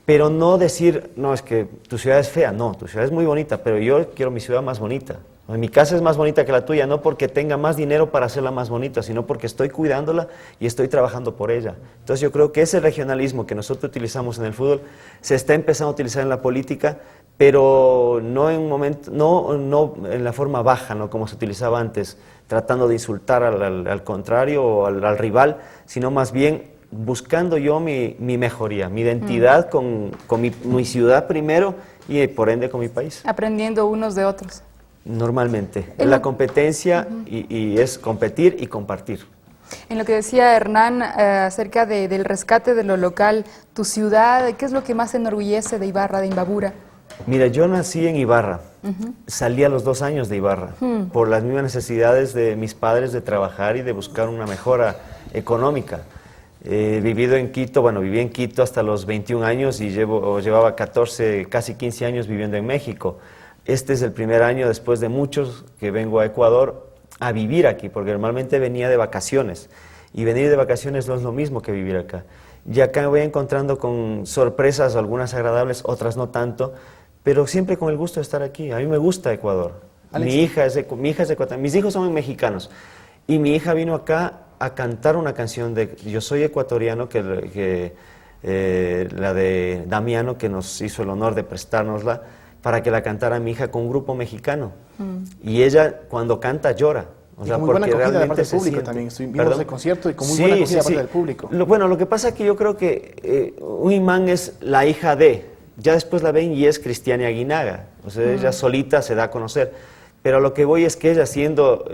Pero no decir, no, es que tu ciudad es fea, no, tu ciudad es muy bonita, pero yo quiero mi ciudad más bonita. Mi casa es más bonita que la tuya, no porque tenga más dinero para hacerla más bonita, sino porque estoy cuidándola y estoy trabajando por ella. Entonces yo creo que ese regionalismo que nosotros utilizamos en el fútbol se está empezando a utilizar en la política, pero no en un momento, no en la forma baja, ¿no? Como se utilizaba antes, tratando de insultar al contrario o al rival, sino más bien buscando yo mi mejoría, mi identidad con mi ciudad primero y por ende con mi país. Aprendiendo unos de otros. Normalmente. La competencia y es competir y compartir. En lo que decía Hernán acerca del rescate de lo local, tu ciudad, ¿qué es lo que más te enorgullece de Ibarra, de Imbabura? Mira, yo nací en Ibarra, salí a los 2 años de Ibarra, por las mismas necesidades de mis padres de trabajar y de buscar una mejora económica. Viví en Quito hasta los 21 años y llevaba 14, casi 15 años viviendo en México. Este es el primer año después de muchos que vengo a Ecuador a vivir aquí, porque normalmente venía de vacaciones, y venir de vacaciones no es lo mismo que vivir acá. Y acá me voy encontrando con sorpresas, algunas agradables, otras no tanto, pero siempre con el gusto de estar aquí. A mí me gusta Ecuador. Mi hija es ecuatoriana, mis hijos son mexicanos, y mi hija vino acá a cantar una canción de Yo soy ecuatoriano, la de Damiano, que nos hizo el honor de prestárnosla, para que la cantara mi hija con un grupo mexicano. Y ella, cuando canta, llora. O sea, muy buena porque acogida de parte realmente del se público siente. también. Vimos el concierto y con muy buena acogida de parte del público. Lo que pasa es que yo creo que un imán es la hija de, ya después la ven y es Cristiana Aguinaga. O sea, ella solita se da a conocer. Pero lo que voy es que ella, siendo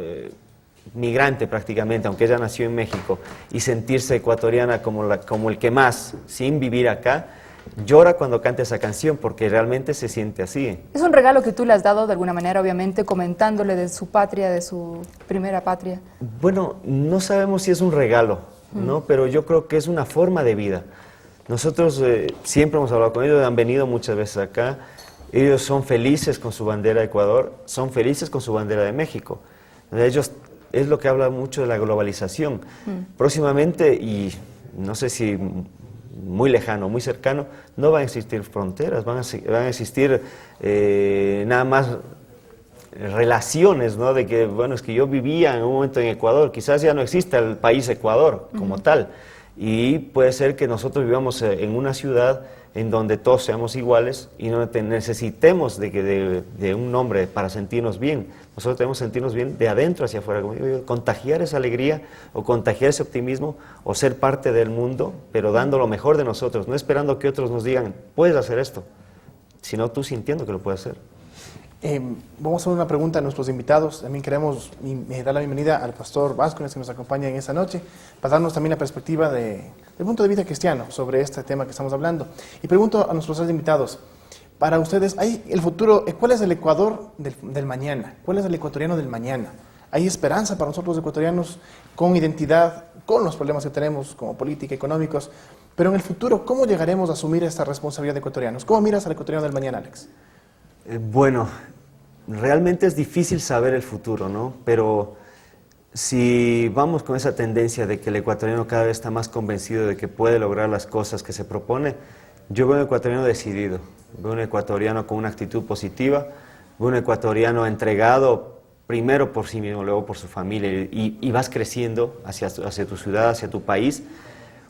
migrante prácticamente, aunque ella nació en México, y sentirse ecuatoriana como el que más, sin vivir acá, llora cuando canta esa canción, porque realmente se siente así. Es un regalo que tú le has dado de alguna manera, obviamente, comentándole de su patria, de su primera patria. Bueno, no sabemos si es un regalo, ¿no? Pero yo creo que es una forma de vida. Nosotros siempre hemos hablado con ellos, han venido muchas veces acá. Ellos son felices con su bandera de Ecuador, son felices con su bandera de México. Ellos, es lo que habla mucho de la globalización. Próximamente, y no sé si muy lejano, muy cercano, no van a existir fronteras, van a existir nada más relaciones, ¿no? De que, bueno, es que yo vivía en un momento en Ecuador, quizás ya no exista el país Ecuador como tal, y puede ser que nosotros vivamos en una ciudad en donde todos seamos iguales y no necesitemos de un nombre para sentirnos bien. Nosotros debemos sentirnos bien de adentro hacia afuera, como digo, contagiar esa alegría o contagiar ese optimismo o ser parte del mundo, pero dando lo mejor de nosotros, no esperando que otros nos digan, puedes hacer esto, sino tú sintiendo que lo puedes hacer. Vamos a hacer una pregunta a nuestros invitados. También queremos dar la bienvenida al pastor Vázquez, que nos acompaña en esta noche, para darnos también la perspectiva del punto de vista cristiano sobre este tema que estamos hablando. Y pregunto a nuestros invitados, para ustedes, el futuro, ¿cuál es el Ecuador del mañana? ¿Cuál es el ecuatoriano del mañana? ¿Hay esperanza para nosotros los ecuatorianos con identidad, con los problemas que tenemos como política, económicos? Pero en el futuro, ¿cómo llegaremos a asumir esta responsabilidad de ecuatorianos? ¿Cómo miras al ecuatoriano del mañana, Alex? Bueno, realmente es difícil saber el futuro, ¿no? Pero si vamos con esa tendencia de que el ecuatoriano cada vez está más convencido de que puede lograr las cosas que se propone, yo veo un ecuatoriano decidido, veo un ecuatoriano con una actitud positiva, veo un ecuatoriano entregado primero por sí mismo, luego por su familia, y vas creciendo hacia tu ciudad, hacia tu país,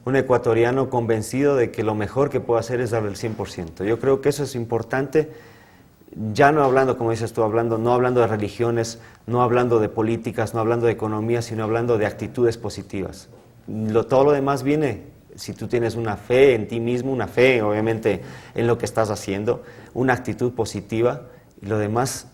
un ecuatoriano convencido de que lo mejor que puede hacer es darle el 100%. Yo creo que eso es importante. Ya no hablando, como dices tú, no hablando de religiones, no hablando de políticas, no hablando de economía, sino hablando de actitudes positivas. Todo lo demás viene, si tú tienes una fe en ti mismo, una fe obviamente en lo que estás haciendo, una actitud positiva, y lo demás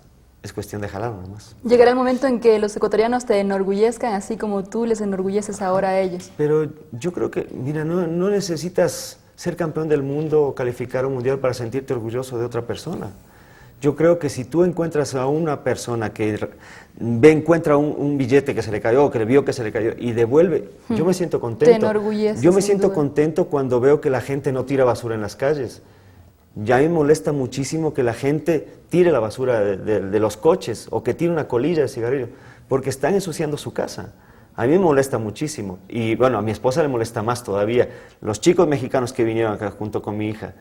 es cuestión de jalar nada más. Llegará el momento en que los ecuatorianos te enorgullezcan, así como tú les enorgulleces ahora a ellos. Pero yo creo que, mira, no necesitas ser campeón del mundo o calificar un mundial para sentirte orgulloso de otra persona. Yo creo que si tú encuentras a una persona que encuentra un billete que se le cayó, que le vio que se le cayó y devuelve, yo me siento contento. Te enorgullece, yo me siento duda. Contento cuando veo que la gente no tira basura en las calles. Ya me molesta muchísimo que la gente tire la basura de los coches o que tire una colilla de cigarrillo, porque están ensuciando su casa. A mí me molesta muchísimo. Y bueno, a mi esposa le molesta más todavía. Los chicos mexicanos que vinieron acá junto con mi hija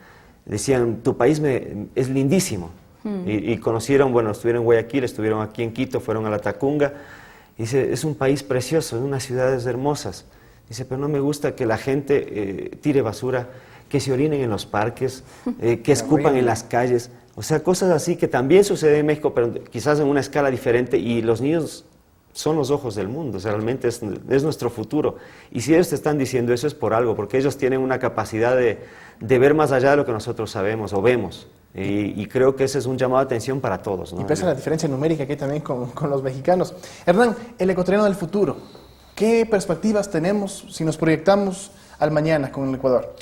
decían, tu país es lindísimo. Y conocieron, bueno, estuvieron en Guayaquil, estuvieron aquí en Quito, fueron a la Tacunga. Dice, es un país precioso, unas ciudades hermosas. Dice, pero no me gusta que la gente tire basura, que se orinen en los parques, que escupan en las calles. O sea, cosas así que también sucede en México, pero quizás en una escala diferente. Y los niños son los ojos del mundo, o sea, realmente es nuestro futuro. Y si ellos te están diciendo eso es por algo, porque ellos tienen una capacidad de ver más allá de lo que nosotros sabemos o vemos. Y creo que ese es un llamado de atención para todos, ¿no? Y pese a la diferencia numérica que hay también con los mexicanos. Hernán, el ecuatoriano del futuro, ¿Qué perspectivas tenemos si nos proyectamos al mañana con el Ecuador?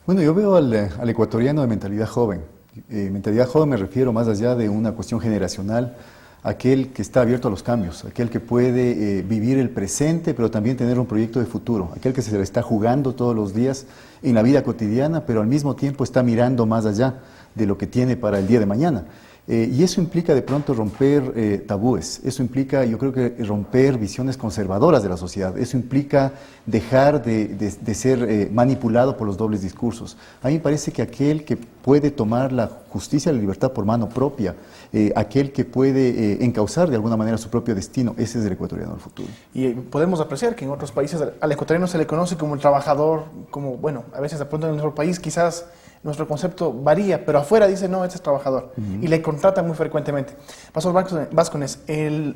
Bueno, yo veo al ecuatoriano de mentalidad joven. Mentalidad joven me refiero más allá de una cuestión generacional, aquel que está abierto a los cambios, aquel que puede vivir el presente, pero también tener un proyecto de futuro, aquel que se le está jugando todos los días en la vida cotidiana, pero al mismo tiempo está mirando más allá de lo que tiene para el día de mañana. Y eso implica de pronto romper tabúes, eso implica, yo creo que romper visiones conservadoras de la sociedad, eso implica dejar de ser manipulado por los dobles discursos. A mí me parece que aquel que puede tomar la justicia y la libertad por mano propia, aquel que puede encauzar de alguna manera su propio destino, ese es el ecuatoriano del futuro. Y podemos apreciar que en otros países al ecuatoriano se le conoce como el trabajador, como, bueno, a veces de pronto en nuestro país quizás nuestro concepto varía, pero afuera dice, no, este es trabajador, y le contratan muy frecuentemente. Pastor Vázquez,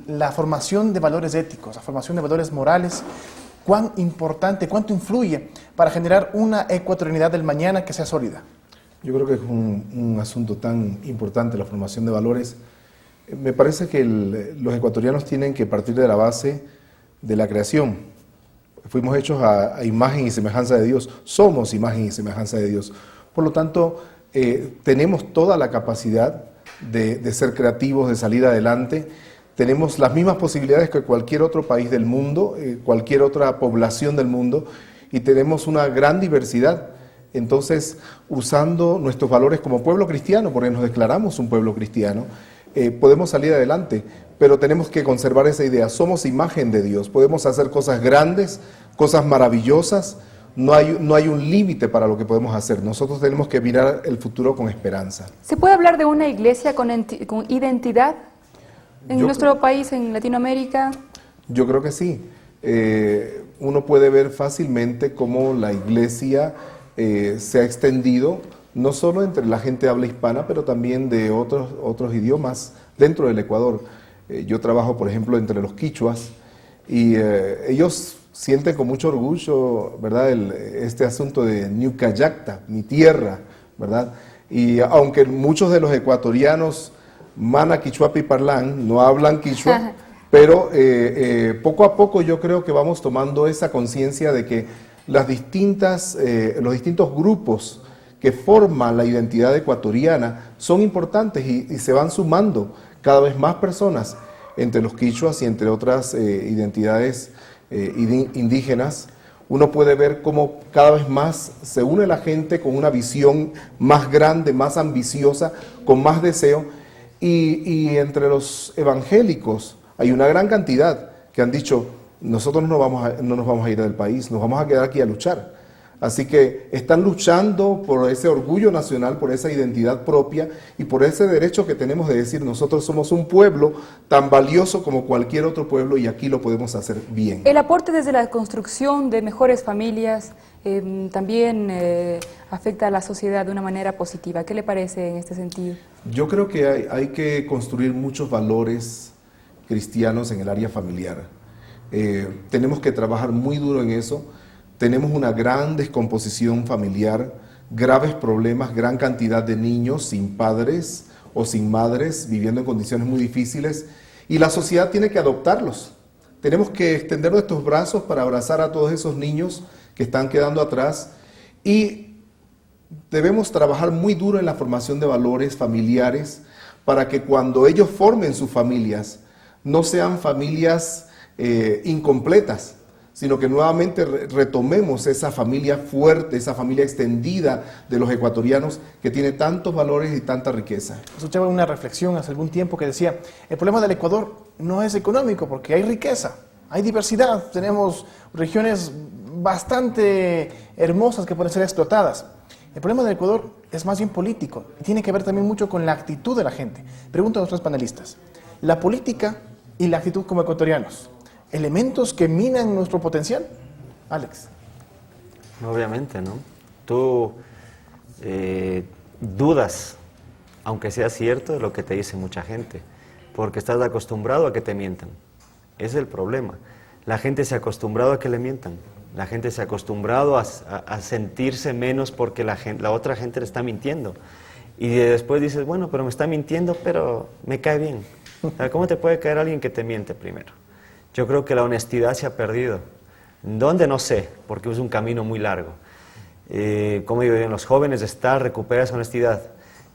la formación de valores éticos, la formación de valores morales, ¿cuán importante, cuánto influye para generar una ecuatorianidad del mañana que sea sólida? Yo creo que es un asunto tan importante la formación de valores. Me parece que los ecuatorianos tienen que partir de la base de la creación. Fuimos hechos a imagen y semejanza de Dios, somos imagen y semejanza de Dios. Por lo tanto, tenemos toda la capacidad de ser creativos, de salir adelante. Tenemos las mismas posibilidades que cualquier otro país del mundo, cualquier otra población del mundo, y tenemos una gran diversidad. Entonces, usando nuestros valores como pueblo cristiano, porque nos declaramos un pueblo cristiano, podemos salir adelante, pero tenemos que conservar esa idea. Somos imagen de Dios, podemos hacer cosas grandes, cosas maravillosas. No hay un límite para lo que podemos hacer. Nosotros tenemos que mirar el futuro con esperanza. ¿Se puede hablar de una iglesia con identidad en nuestro país, en Latinoamérica? Yo creo que sí. Uno puede ver fácilmente cómo la iglesia se ha extendido, no solo entre la gente de habla hispana, pero también de otros idiomas dentro del Ecuador. Yo trabajo, por ejemplo, entre los quichuas, y ellos sienten con mucho orgullo, ¿verdad?, este asunto de Ñucayacta, mi tierra, ¿verdad? Y aunque muchos de los ecuatorianos mana quichuapi parlán, no hablan quichua, pero poco a poco yo creo que vamos tomando esa conciencia de que los distintos grupos que forman la identidad ecuatoriana son importantes y se van sumando cada vez más personas entre los quichuas y entre otras identidades indígenas. Uno puede ver cómo cada vez más se une la gente con una visión más grande, más ambiciosa, con más deseo, y entre los evangélicos hay una gran cantidad que han dicho, nosotros no nos vamos a ir del país, nos vamos a quedar aquí a luchar. Así que están luchando por ese orgullo nacional, por esa identidad propia y por ese derecho que tenemos de decir, nosotros somos un pueblo tan valioso como cualquier otro pueblo y aquí lo podemos hacer bien. El aporte desde la construcción de mejores familias también afecta a la sociedad de una manera positiva. ¿Qué le parece en este sentido? Yo creo que hay que construir muchos valores cristianos en el área familiar. Tenemos que trabajar muy duro en eso. Tenemos una gran descomposición familiar, graves problemas, gran cantidad de niños sin padres o sin madres, viviendo en condiciones muy difíciles, y la sociedad tiene que adoptarlos. Tenemos que extender nuestros brazos para abrazar a todos esos niños que están quedando atrás, y debemos trabajar muy duro en la formación de valores familiares para que cuando ellos formen sus familias, no sean familias incompletas, sino que nuevamente retomemos esa familia fuerte, esa familia extendida de los ecuatorianos que tiene tantos valores y tanta riqueza. Escuchaba una reflexión hace algún tiempo que decía, el problema del Ecuador no es económico porque hay riqueza, hay diversidad, tenemos regiones bastante hermosas que pueden ser explotadas. El problema del Ecuador es más bien político y tiene que ver también mucho con la actitud de la gente. Pregunto a nuestros panelistas, la política y la actitud como ecuatorianos, ¿elementos que minan nuestro potencial? Alex. Obviamente, ¿no? Tú dudas, aunque sea cierto, de lo que te dice mucha gente, porque estás acostumbrado a que te mientan. Ese es el problema. La gente se ha acostumbrado a que le mientan. La gente se ha acostumbrado a sentirse menos porque la otra gente le está mintiendo. Y después dices, bueno, pero me está mintiendo, pero me cae bien. ¿Cómo te puede caer alguien que te miente primero? Yo creo que la honestidad se ha perdido. ¿Dónde? No sé, porque es un camino muy largo. Como digo, en los jóvenes está recuperar esa honestidad.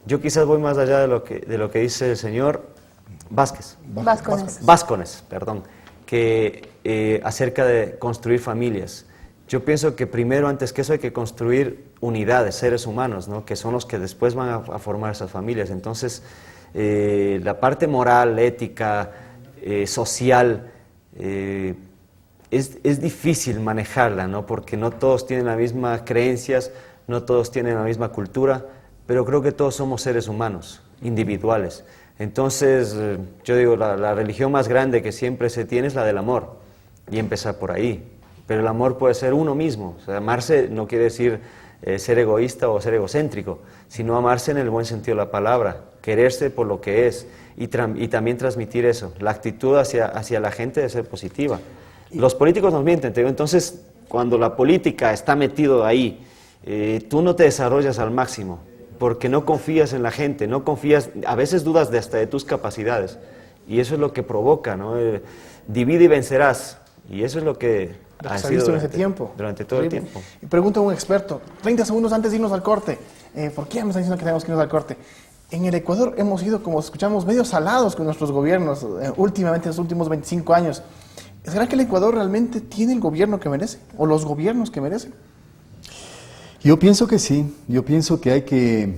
Yo quizás voy más allá de lo que dice el señor Vázquez, perdón, que acerca de construir familias. Yo pienso que primero, antes que eso, hay que construir unidades, seres humanos, ¿no? Que son los que después van a formar esas familias. Entonces, la parte moral, ética, social, es difícil manejarla, ¿no? Porque no todos tienen las mismas creencias, no todos tienen la misma cultura, pero creo que todos somos seres humanos, individuales. Entonces, yo digo, la religión más grande que siempre se tiene es la del amor, y empezar por ahí. Pero el amor puede ser uno mismo. O sea, amarse no quiere decir ser egoísta o ser egocéntrico, sino amarse en el buen sentido de la palabra, quererse por lo que es, y también transmitir eso. La actitud hacia la gente debe ser positiva. Los políticos nos mienten, te digo. Entonces, cuando la política está metido ahí, tú no te desarrollas al máximo, porque no confías en la gente, no confías, a veces dudas hasta de tus capacidades, y eso es lo que provoca, ¿no? Divide y vencerás, y eso es lo que ha sido durante todo el tiempo. Y pregunto a un experto, 30 segundos antes de irnos al corte, ¿por qué me están diciendo que tenemos que irnos al corte? En el Ecuador hemos ido, como escuchamos, medio salados con nuestros gobiernos, últimamente, en los últimos 25 años. ¿Será que el Ecuador realmente tiene el gobierno que merece? ¿O los gobiernos que merecen? Yo pienso que sí. Yo pienso que hay que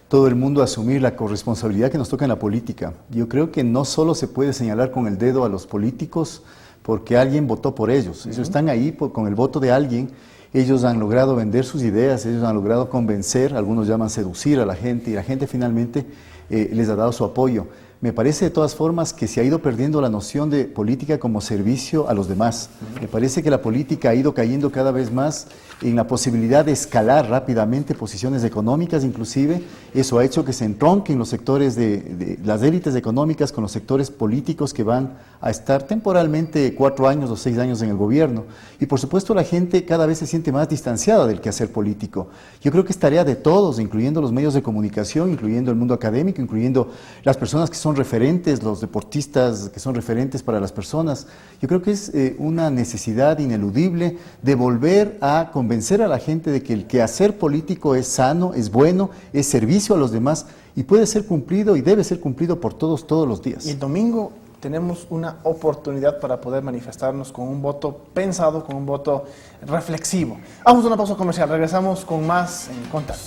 todo el mundo asumir la corresponsabilidad que nos toca en la política. Yo creo que no solo se puede señalar con el dedo a los políticos porque alguien votó por ellos. Ellos están ahí con el voto de alguien. Ellos han logrado vender sus ideas, ellos han logrado convencer, algunos llaman seducir a la gente, y la gente finalmente les ha dado su apoyo. Me parece de todas formas que se ha ido perdiendo la noción de política como servicio a los demás. Me parece que la política ha ido cayendo cada vez más en la posibilidad de escalar rápidamente posiciones económicas, inclusive. Eso ha hecho que se entronquen los sectores de las élites económicas con los sectores políticos que van a estar temporalmente 4 años o 6 años en el gobierno. Y por supuesto la gente cada vez se siente más distanciada del quehacer político. Yo creo que es tarea de todos, incluyendo los medios de comunicación, incluyendo el mundo académico, incluyendo las personas que son referentes, los deportistas que son referentes para las personas. Yo creo que es una necesidad ineludible de volver a convencer a la gente de que el quehacer político es sano, es bueno, es servicio a los demás y puede ser cumplido y debe ser cumplido por todos los días. Y el domingo tenemos una oportunidad para poder manifestarnos con un voto pensado, con un voto reflexivo. Vamos a una pausa comercial, regresamos con más en Contacto.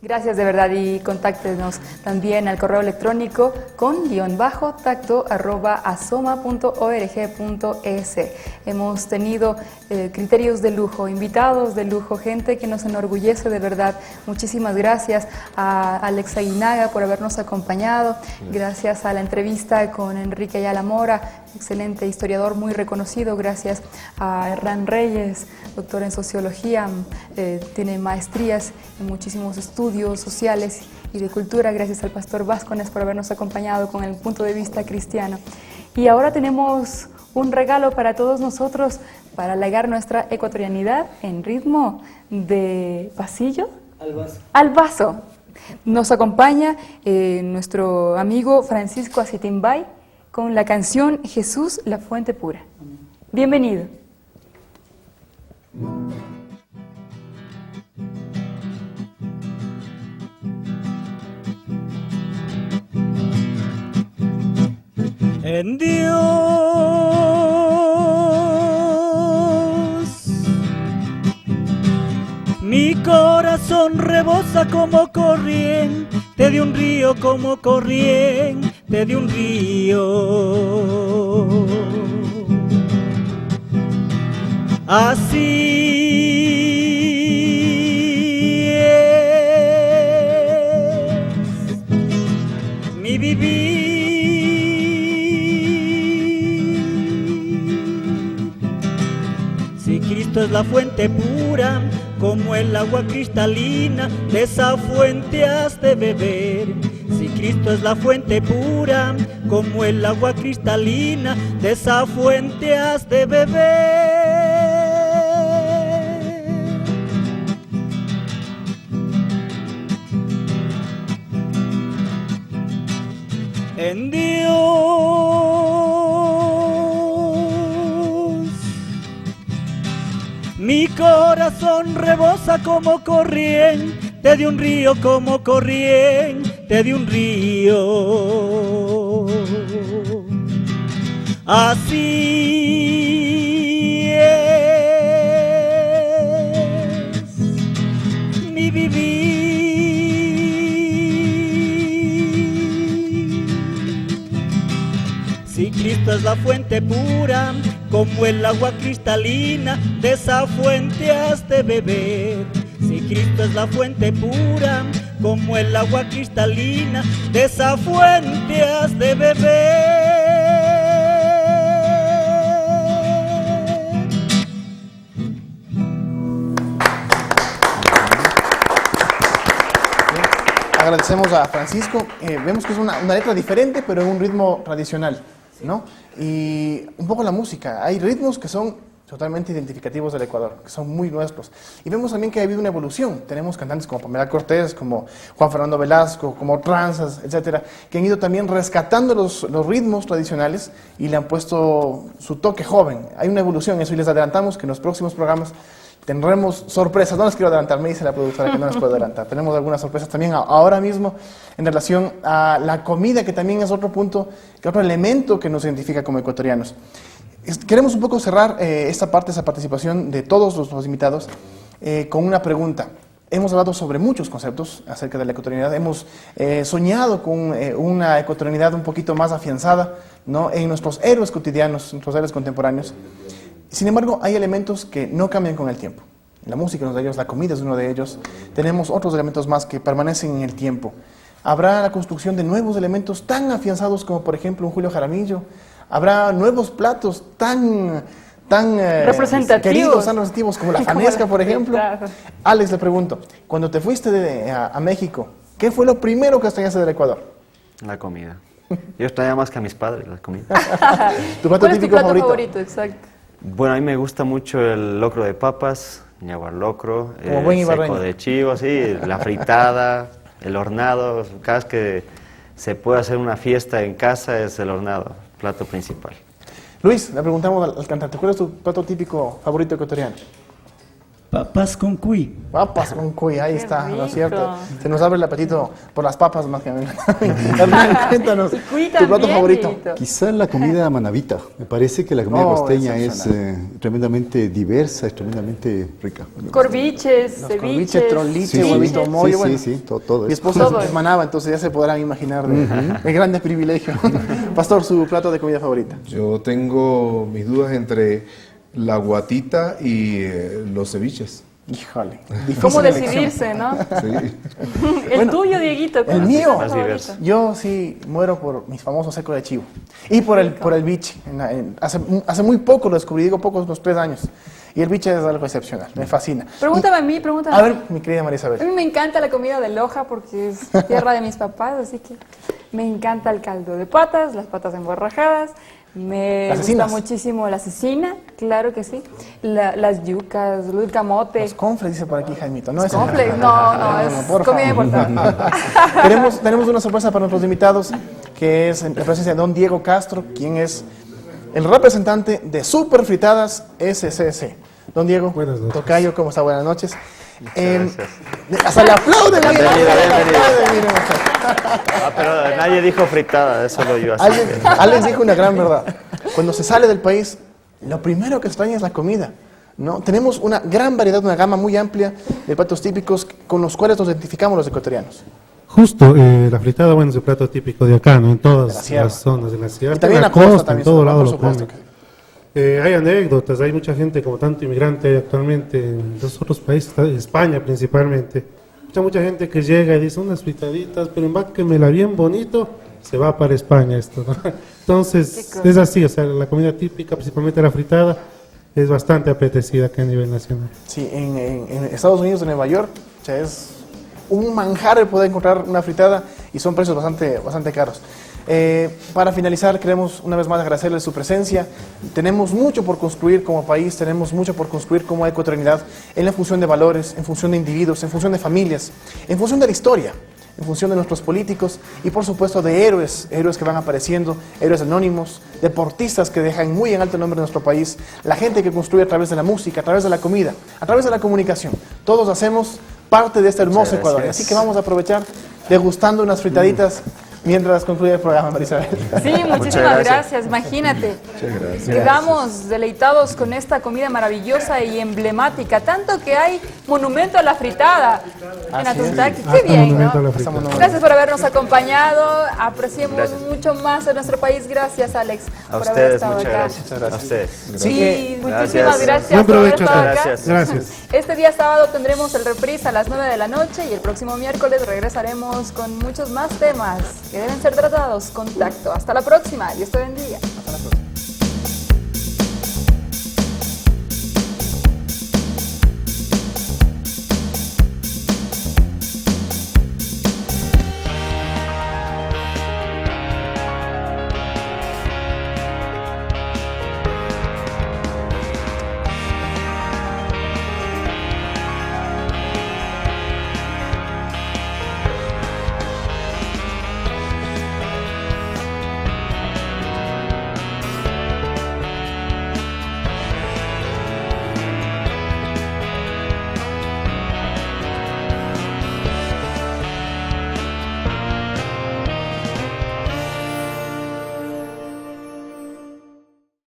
Gracias de verdad y contáctenos también al correo electrónico con _tacto@asoma.org.es. Hemos tenido criterios de lujo, invitados de lujo, gente que nos enorgullece de verdad. Muchísimas gracias a Alex Aguinaga por habernos acompañado. Gracias a la entrevista con Enrique Ayala Mora, excelente historiador muy reconocido. Gracias a Hernán Reyes, doctor en sociología, tiene maestrías en muchísimos estudios sociales y de cultura. Gracias al pastor Vázquez por habernos acompañado con el punto de vista cristiano. Y ahora tenemos un regalo para todos nosotros para halagar nuestra ecuatorianidad en ritmo de pasillo. Al vaso. Nos acompaña nuestro amigo Francisco Acitimbay con la canción Jesús, la fuente pura. Bienvenido. En Dios rebosa como corriente de un río, como corriente de un río. Así es mi vivir. Si Cristo es la fuente pura, como el agua cristalina, de esa fuente has de beber. Si Cristo es la fuente pura, como el agua cristalina, de esa fuente has de beber. En Dios mi corazón rebosa como corriente de un río, como corriente de un río. Así es mi vivir. Si Cristo es la fuente pura, como el agua cristalina, de esa fuente has de beber. Si Cristo es la fuente pura, como el agua cristalina, de esa fuente has de beber. Agradecemos a Francisco. Vemos que es una letra diferente, pero en un ritmo tradicional, ¿no? Y un poco la música. Hay ritmos que son totalmente identificativos del Ecuador, que son muy nuestros. Y vemos también que ha habido una evolución. Tenemos cantantes como Pamela Cortés, como Juan Fernando Velasco, como Tranzas, etcétera, que han ido también rescatando los ritmos tradicionales y le han puesto su toque joven. Hay una evolución en eso y les adelantamos que en los próximos programas tendremos sorpresas. No les quiero adelantar, me dice la productora que no les puedo adelantar. Tenemos algunas sorpresas también ahora mismo en relación a la comida, que también es otro punto, otro elemento que nos identifica como ecuatorianos. Queremos un poco cerrar esta participación de todos los invitados con una pregunta. Hemos hablado sobre muchos conceptos acerca de la ecuatorianidad. Hemos soñado con una ecuatorianidad un poquito más afianzada, ¿no?, en nuestros héroes cotidianos, nuestros héroes contemporáneos. Sin embargo, hay elementos que no cambian con el tiempo. La música es uno de ellos, la comida es uno de ellos. Tenemos otros elementos más que permanecen en el tiempo. Habrá la construcción de nuevos elementos tan afianzados como, por ejemplo, un Julio Jaramillo. Habrá nuevos platos tan representativos, tan representativos como la fanesca, por ejemplo. Alex, le pregunto, cuando te fuiste a México, ¿qué fue lo primero que extrañaste del Ecuador? La comida. Yo extrañaba más que a mis padres la comida. ¿Tu plato ¿Cuál típico es tu plato favorito? Exacto. Bueno, a mí me gusta mucho el locro de papas, ñaguar locro, como buen seco ibarreño. de chivo, sí, la fritada, el hornado. Cada vez que se puede hacer una fiesta en casa es el hornado, plato principal. Luis, le preguntamos al cantante, ¿cuál es tu plato típico favorito ecuatoriano? Papas con cuy. Papas con cuy, ahí está, ¿no es cierto? Se nos abre el apetito por las papas más que a mí. Cuéntanos, tu plato favorito. Quizá la comida manabita. Me parece que la comida costeña es tremendamente diversa, es tremendamente rica. Corviches, Los ceviches. Corviches, trolliche, huevito, mollo, bueno. Sí, todo Mi esposa es manaba, entonces ya se podrán imaginar el grande privilegio. Pastor, su plato de comida favorita. Yo tengo mis dudas entre la guatita y los ceviches. Híjole. ¿Cómo decidirse, no? Sí. El tuyo, Dieguito. El mío. Favorito? Yo sí muero por mis famosos secos de chivo. Y por el biche. Hace muy poco lo descubrí, digo pocos, unos 3 años. Y el biche es algo excepcional, me fascina. Pregúntame a mí. A ver, mi querida María Isabel. A mí me encanta la comida de Loja porque es tierra de mis papás, así que me encanta el caldo de patas, las patas emborrajadas. Me gusta muchísimo la cecina, claro que sí. Las yucas, el camote. Los confles, dice por aquí Jaimito. No, es comida importante. Tenemos una sorpresa para nuestros invitados, que es en presencia de don Diego Castro, quien es el representante de Super Fritadas SCC. Don Diego, tocayo, ¿cómo está? Buenas noches. Hasta le aplauden. Pero nadie dijo fritada, eso lo yo así. Alex dijo una gran verdad. Cuando se sale del país, lo primero que extraña es la comida, ¿no? Tenemos una gran variedad, una gama muy amplia de platos típicos con los cuales nos identificamos los ecuatorianos. Justo, la fritada, bueno, es el plato típico de acá, ¿no? En todas las zonas de la sierra. Y también en la costa, en todo lado lo comen. Hay anécdotas, hay mucha gente, como tanto inmigrante actualmente en los otros países, España principalmente. Mucha gente que llega y dice unas fritaditas, pero embáquemela bien bonito, se va para España esto, ¿no? Entonces, es así, o sea, la comida típica, principalmente la fritada, es bastante apetecida acá a nivel nacional. Sí, en Estados Unidos, en Nueva York, o sea, es un manjar el poder encontrar una fritada y son precios bastante caros. Para finalizar, queremos una vez más agradecerles su presencia. Tenemos mucho por construir como país, tenemos mucho por construir como ecuatorianidad en la función de valores, en función de individuos, en función de familias, en función de la historia, en función de nuestros políticos y por supuesto de héroes que van apareciendo, héroes anónimos, deportistas que dejan muy en alto el nombre de nuestro país, la gente que construye a través de la música, a través de la comida, a través de la comunicación. Todos hacemos parte de este hermoso Ecuador, así que vamos a aprovechar degustando unas fritaditas mientras concluye el programa, Marisabel. Sí, muchísimas gracias. Imagínate. Quedamos deleitados con esta comida maravillosa y emblemática, tanto que hay monumento a la fritada en Atuntaqui. Qué bien, ¿no? Gracias por habernos acompañado. Apreciamos mucho más a nuestro país. Gracias, Alex, por haber estado acá. A ustedes. Sí, muchísimas gracias por haber estado acá. Gracias. Este día sábado tendremos el reprise a las 9 de la noche y el próximo miércoles regresaremos con muchos más temas que deben ser tratados. Contacto. Hasta la próxima. Dios te bendiga.